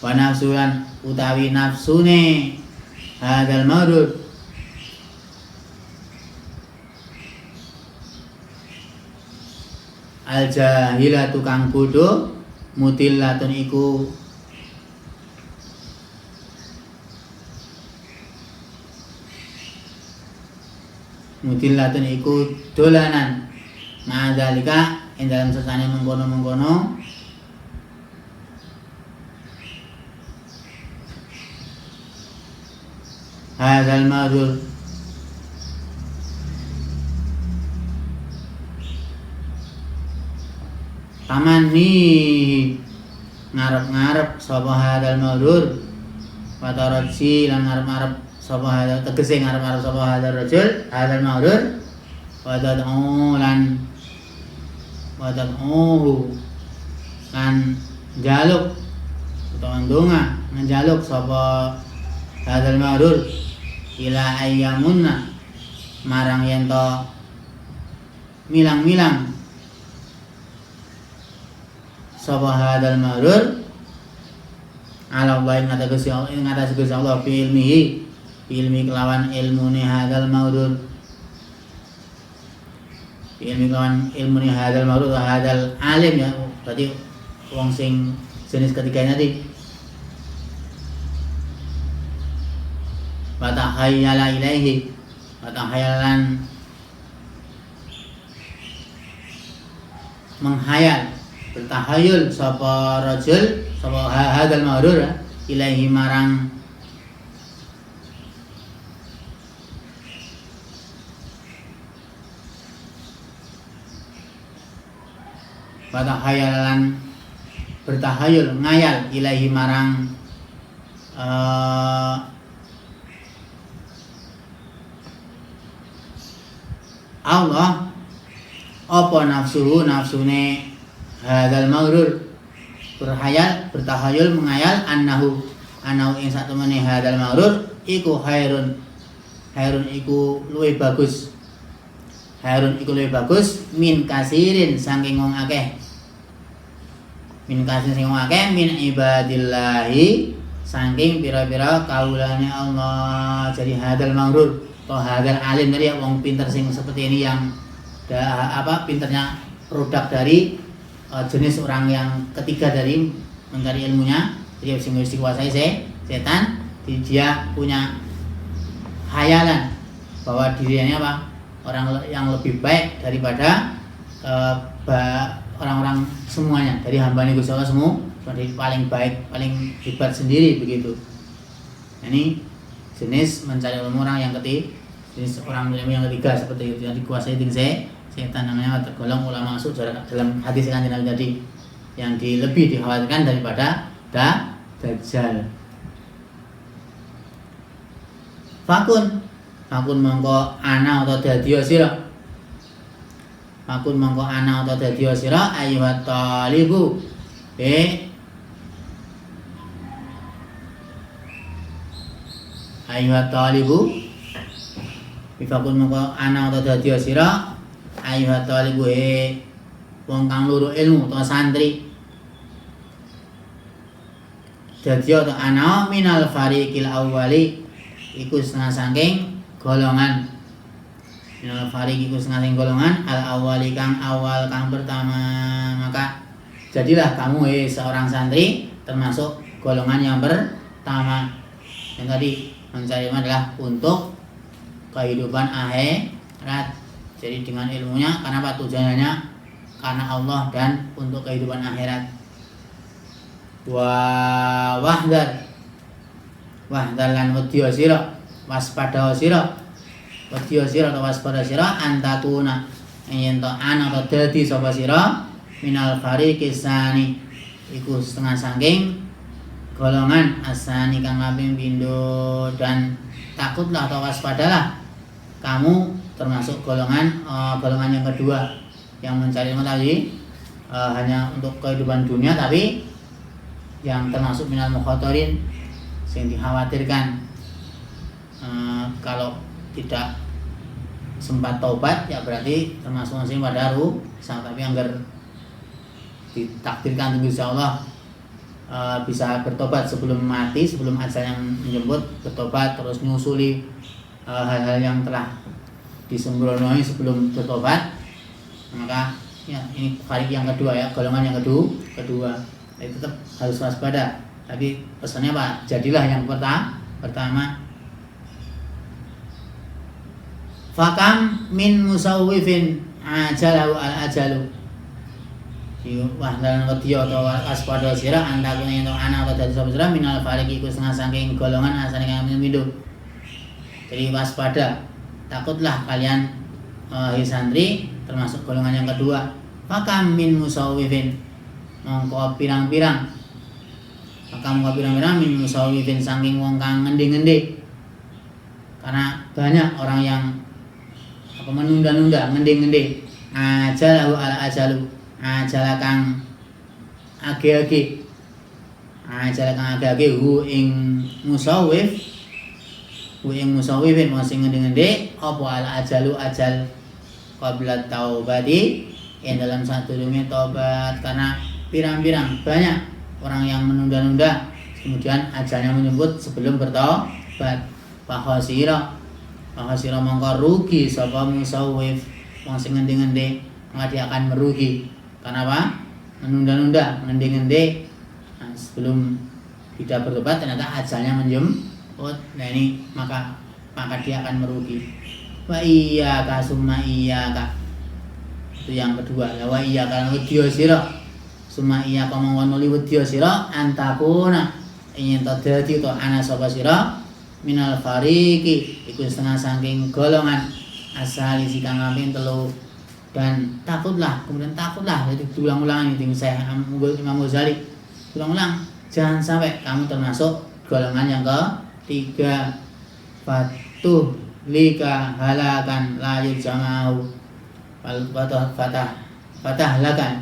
wa nafsulan utawi nafsune hadal maurud al jahilatu kang bodoh mutillatun iku dolanan ma'adzalika ing dalam sesane mengkono hadzal madur tamani ngarep-ngarep sapa hadal maulur wa taraji lan ngarep-ngarep sapa hadal tegese ngarep-ngarep sapa hadal rajul hadal maulur wa tad'u lan jaluk utawa ndonga njaluk sapa hadal maulur ila ayyamunna marang yen to milang-milang sapa hadal maulur ala Allah ing atase Gusti Allah fi ilmi kelawan ilmune hadal maulur ilmi kelawan ilmune hadal maulur hadal alim ya berarti wong sing jenis ketiganya tadi wa tahayyala ilaihi wa tahayyalan menghayal bertahayul sapa rajul sapa hadal maulur ilaihi marang batahayalan bertahayul ngayal ilaihi marang Allah apa nafsune hadal maulur bertahayul mengayal annahu ing satemene hadal maulur iku khairun iku luwih bagus min kasirin saking wong akeh min ibadillahi saking pira-pira kaulane Allah. Jadi hadal maulur atau hadal alim tadi wong pinter sing seperti ini yang pinternya produk dari jenis orang yang ketiga dari mencari ilmunya, jadi sing wis dikuasai setan, dia punya khayalan bahwa dirinya orang yang lebih baik daripada orang-orang semuanya, dari hamba-Nya Gusti Allah semua, jadi paling baik, paling hebat sendiri begitu. Ini jenis mencari ilmu orang yang ketiga, jenis orang ilmu yang ketiga seperti itu yang dikuasai setan, namanya tergolong ulama sujud dalam hadis Kanjeng Nabi tadi yang lebih dikhawatirkan daripada dajjal. Fakun mongko ana atau dadiya sira ayyuhat talibu fakun mongko ana atau dadiya sira ayyuhat talibu wong kang luru ilmu atau santri dadiya atau ana minal fariqil awwali iku setengah saking golongan minal fariq iku setengah saking golongan al awwali kang awal kang pertama. Maka jadilah kamu seorang santri termasuk golongan yang pertama yang tadi mencari adalah untuk kehidupan akhirat. Jadi dengan ilmunya kenapa tujuannya karena Allah dan untuk kehidupan akhirat. Wahdar lan wedya sira waspada sira atau waspada sira antakuna yen to ana atau dadi sapa sira minal fariqis sani iku setengah saking golongan asani kang kaping pindho, dan takutlah atau waspadalah kamu termasuk golongan yang kedua yang mencari ilmu tadi hanya untuk kehidupan dunia, tapi yang termasuk minal mukhatarin yang dikhawatirkan kalau tidak sempat taubat ya berarti termasuk masing pada rusak. Tapi anggar ditakdirkan insya Allah bisa bertobat sebelum mati, sebelum ajal yang menjemput, bertobat terus nyusuli hal-hal yang telah disembronohi sebelum bertobat, maka ya ini fariq yang kedua ya, golongan yang kedua. Jadi tetap harus waspada. Tapi pesannya jadilah yang pertama. Fakam min musawwifin ajalahu al-ajalu. Wahdalan wadiya atau waspada sira antakuna yang ana atau dadi sapa sira minal fariq iku setengah saking golongan asane kang mindu. Jadi waspada, takutlah kalian santri termasuk golongan yang kedua. Fakam min musawwifin mongko pirang-pirang min musawwifin saking wong kang ngendi-ngendi. Karena banyak orang yang menunda-nunda, ngendi-ngendi. Ajalahu ala ajalu, ajala kang age-age, hu ing musawwifin masing ngendi-ngendi apa ala ajalu ajal qabla taubati yang dalam satu dunia taubat. Karena pirang-pirang banyak orang yang menunda-nunda kemudian ajalnya menyebut sebelum bertaubat. Fakhasira mongko rugi sapa musawwif wong sing ngendi-ngendi, maka dia akan merugi. Karena apa? Menunda-nunda, ngendi-ngendi sebelum tidak bertobat ternyata ajalnya menjemput. Nah ini maka dia akan merugi. Wa iyyaka summa iyyaka, itu yang kedua. Wa iyyaka wedya sira summa iyyaka mongko nuli wedya sira antakuna ing ento dadi to ana sapa sira minal fariqi iku setengah saking golongan asali si kang kaping 3. Dan takutlah, kemudian takutlah, jadi diulang-ulang ini saya Imam Ghazali ulang-ulang, jangan sampai kamu termasuk golongan yang ketiga. Fatuh lika halakan layut jamau fatah lakan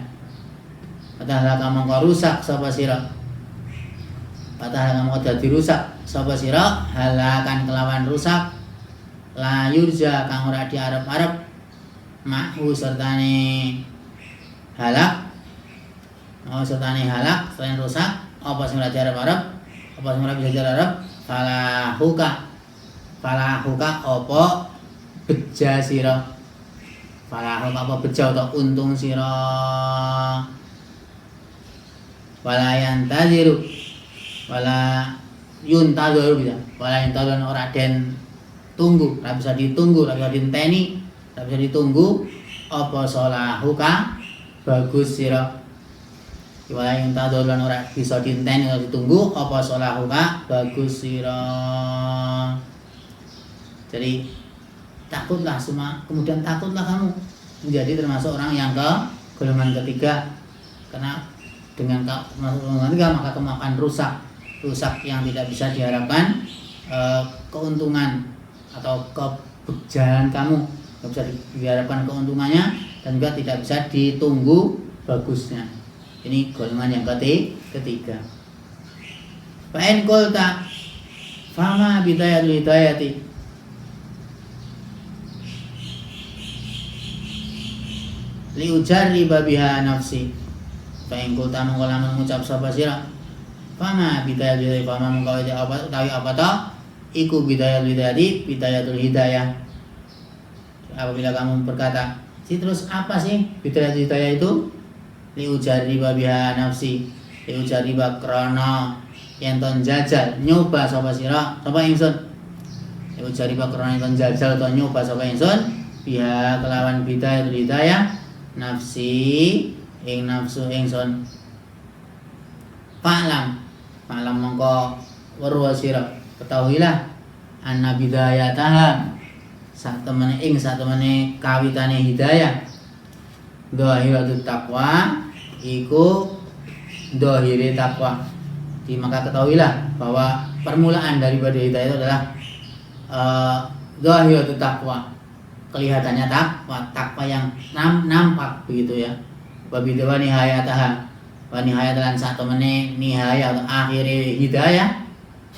mongko rusak sapa sira, fatah lakan mongko dadi rusak sapa sira, halakan kelawan rusak, layurja kang ora diarep-arep, ma'hu sertane halak, selain rusak apa sing ora diarep-arep, apa sing ora bisa diarep, falahuka apa beja sira, falahuka apa beja utawa untung sira, wala yantaziru wala yuntazuru bisa, wala yuntazuru ora den tunggu, ora bisa ditunggu, ora bisa dinteni, ora bisa ditunggu apa salahuka bagus sira, wala yuntazuru ora bisa dinteni ora ditunggu apa salahuka bagus sira. Jadi takutlah semua, kemudian takutlah kamu menjadi termasuk orang yang ke golongan ketiga. Karena dengan masuk golongan ketiga maka kamu akan rusak yang tidak bisa diharapkan, keuntungan atau keberjalanan kamu tidak bisa diharapkan keuntungannya, dan juga tidak bisa ditunggu bagusnya. Ini golongan yang ketiga. Fa'in qulta fama bidayatul hidayati, liujarri babiha nafsi. Fa'in qulta mongko lamun ngucap sapa sira, fama bidayatul hidayah, fama mongko utawi apa ta iku bidayatul hidayah. Apabila kamu berkata, terus apa sih bidayatul hidayah itu? Liujarri babiha nafsi, liujarri bakrana yen ton jajal nyoba sapa sira, sapa ingsun, liujarri bakrana yen ton jajal utawa nyoba sapa ingsun biha kelawan bidayatul hidayah nafsi ing nafsu ingsun. Fa'lam mongko weruh sira, ketahuilah anna bidayataha sak temene kawitane hidayah dhahiratut taqwa iku dhahire takwa. Maka ketahuilah bahwa permulaan daripada hidayah itu adalah dhahiratut taqwa, kelihatannya takwa yang nampak begitu ya. Wabidawa nihayataha, wa nihayatalan sak temene nihaya atau akhire hidayah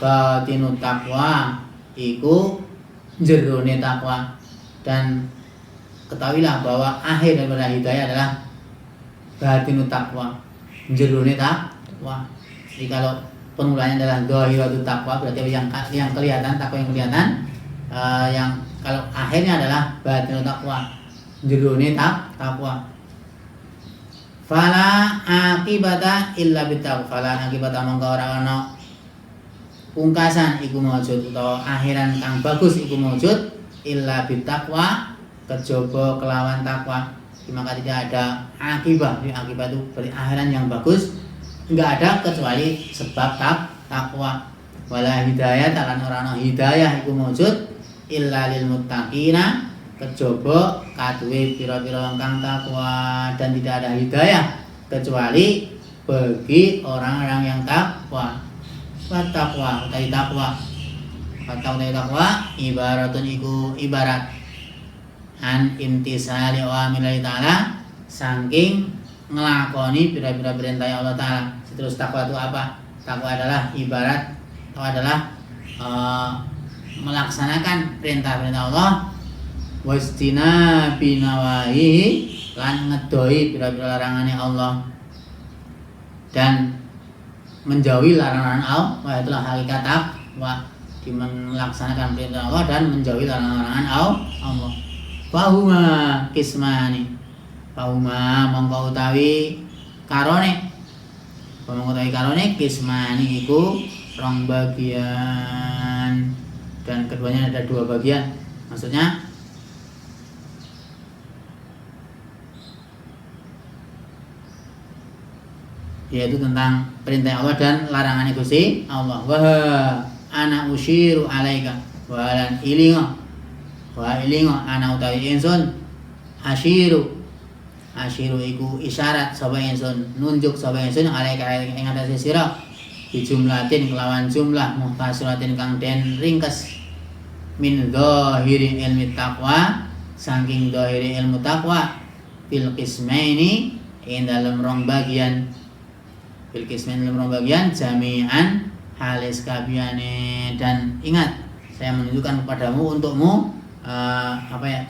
batinut taqwa iku jerone takwa. Dan ketahuilah bahwa akhir daripada hidayah adalah batinut taqwa, jerone takwa. Jadi kalau permulaannya adalah dhahiratut taqwa berarti yang kelihatan, takwa yang kelihatan, yang kalau akhirnya adalah batinut taqwa, jerone takwa. Fala akibata illa bittaqwa, fala akibata mongko ora ana pungkasan iku maujud utawa akhiran kang bagus iku maujud illa bittaqwa kejaba kelawan takwa. Maka tidak ada akibah. Akibah itu berarti akhiran yang bagus, enggak ada kecuali sebab takwa. Wala hidayah, takkan ora ana hidayah iku maujud illa lil muttaqina kejaba kaduwe pira-pira kang takwa, dan tidak ada hidayah kecuali bagi orang-orang yang takwa. Takwa utai takwa. Takwa ibaratun iku ibarat an imtisali awamirillahi ta'ala, saking ngelakoni pira-pira perintah Allah Ta'ala. Terus takwa itu apa? Takwa adalah melaksanakan perintah-perintah Allah, wastina binawahi, lan ngedoi pira-pira larangannya Allah, dan menjauhi larangan Allah. Wah, itulah hakikat takwa, di melaksanakan perintah Allah dan menjauhi larangan Allah. Fahuma kismani, fahuma mongko utawi karone, kismani iku rong bagian, dan keduanya ada dua bagian. Maksudnya yaitu tentang perintah Allah dan larangan Gusti Allah. Wa ana usyiru alaika wa lan ilinga, ana utawi ingsun asyiru iku isyarat sapa ingsun, nunjuk sapa ingsun alaika ing atase sira, bijumlatin kelawan jumlah muhtasiratin kang den ringkes, min dhahiri ilmi taqwa, saking dhahiri ilmu taqwa, fil qismaini ing dalem rong bagian, jami'an halis kabiyane. Dan ingat, saya menunjukkan kepadamu untukmu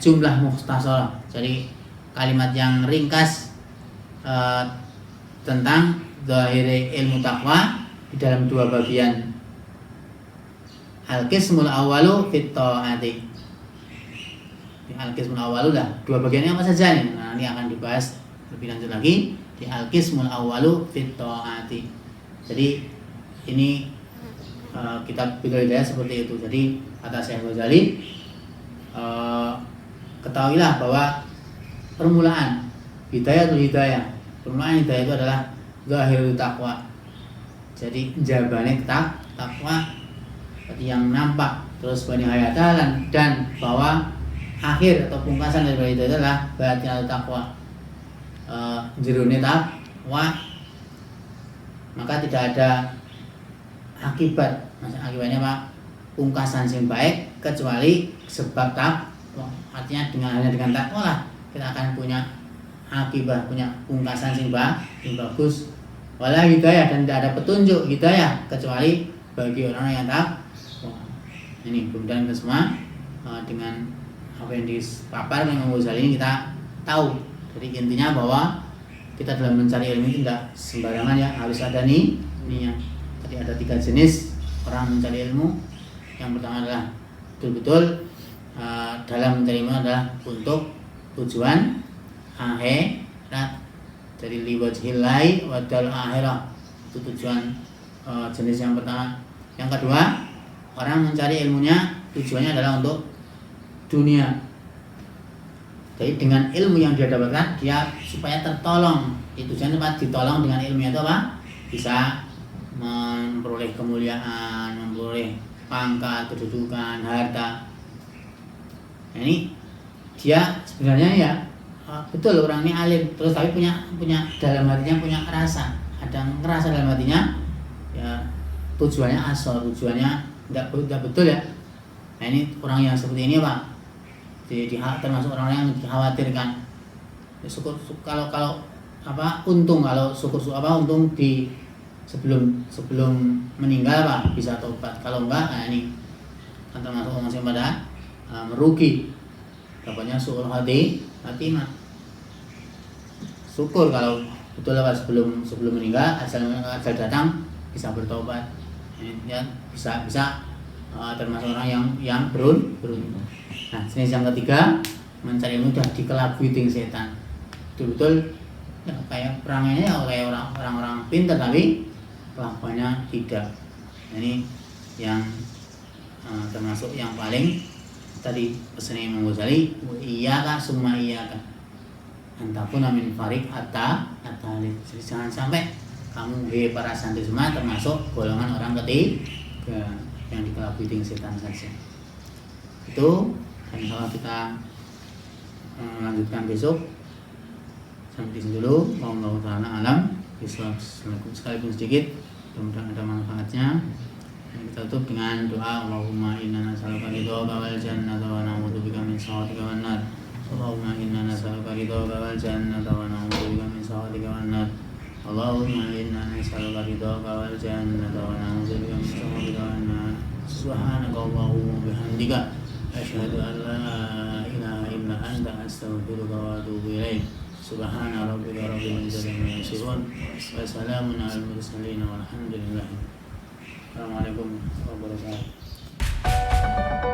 jumlah mukhtasarah, jadi kalimat yang ringkas tentang zahiri ilmu taqwa di dalam dua bagian. Al-qismul awwalu fit ta'ati. Al-qismul awwalu lah, dua bagiannya apa saja nih? Nah, ini akan dibahas lebih lanjut lagi di al-qismul awwalu fit ta'ati. Jadi ini kitab Bidayah Hidayah seperti itu. Jadi kata Syekh Ghazali, ketahuilah bahwa permulaan hidayah itu adalah zahirul taqwa. Jadi jabane takwa seperti yang nampak, terus bani hayatalan, dan bahwa akhir atau pungkasan dari itu adalah batinul taqwa, jerone takwa. Maka tidak ada akibat, akibatnya apa? Pungkasan sing baik kecuali sebab takwa. Artinya hanya dengan takwa lah kita akan punya akibat, punya pungkasan sing bagus. Wala hidayah, dan tidak ada petunjuk hidayah kecuali bagi orang yang takwa. Ini kemudian kita semua dengan apa yang dipaparkan Imam Ghazali ini kita tahu. Jadi intinya bahwa kita dalam mencari ilmu itu tidak sembarangan ya, harus ada niat. Tadi ada 3 jenis orang mencari ilmu. Yang pertama adalah betul-betul dalam mencari ilmu adalah untuk tujuan akhirat, dari liwajhillahi wa dal akhirah, itu tujuan jenis yang pertama. Yang kedua, orang mencari ilmunya tujuannya adalah untuk dunia. Jadi dengan ilmu yang dia dapatkan, dia supaya tertolong. Itu tujuannya apa? Ditolong dengan ilmu itu apa? Bisa memperoleh kemuliaan, memperoleh pangkat, kedudukan, harta. Nah, ini dia sebenarnya ya betul orang ini alim, terus tapi punya dalam hatinya punya rasa, ada ngerasa dalam hatinya ya tujuannya asal, tujuannya tidak betul ya. Nah, ini orang yang seperti ini Pak, termasuk orang yang dikhawatirkan. Ya, syukur kalau apa untung, kalau untung di sebelum meninggal Pak bisa tobat. Kalau enggak, nah ini kan termasuk orang yang pada merugi, dapatnya syukur hatimah. Syukur kalau betul Pak sebelum meninggal ajal datang bisa bertobat. Ya, bisa termasuk orang yang beruntung. Nah, jenis yang ketiga, mencari ilmu sudah dikelabui dengan setan. Betul ya, kayak perangannya ya kayak orang-orang pintar tapi kelakuannya tidak. Ini yang termasuk yang paling tadi pesan Imam Ghazali, iyyaka summa iyyaka antakuna min farik at-talib. Jadi jangan sampai kamu para santri semua termasuk golongan orang ketiga yang dikelabui dengan setan saja. Itu, dan kalau kita lanjutkan besok. Sampai di sini dulu. Wallahu ta'ala alam. Sekalipun sedikit, mudah-mudahan ada manfaatnya. Kita tutup dengan doa Allahumma inna nas'aluka ridhaka wal jannata wa na'udzubika min sakhatika wan nar. Allahumma inna nas'aluka ridhaka wal jannata wa na'udzubika min sakhatika wan nar. Allahumma inna nas'aluka ridhaka wal jannata wa na'udzubika min sakhatika wan nar. Subhanaka Allahumma bihamdika asyhadu an la ilaha illa anta astaghfiruka wa atubu ilaik. Subhana rabbika rabbil izzati amma yasifun wa salamun alal mursalin walhamdulillah. Assalamualaikum warahmatullahi wabarakatuh.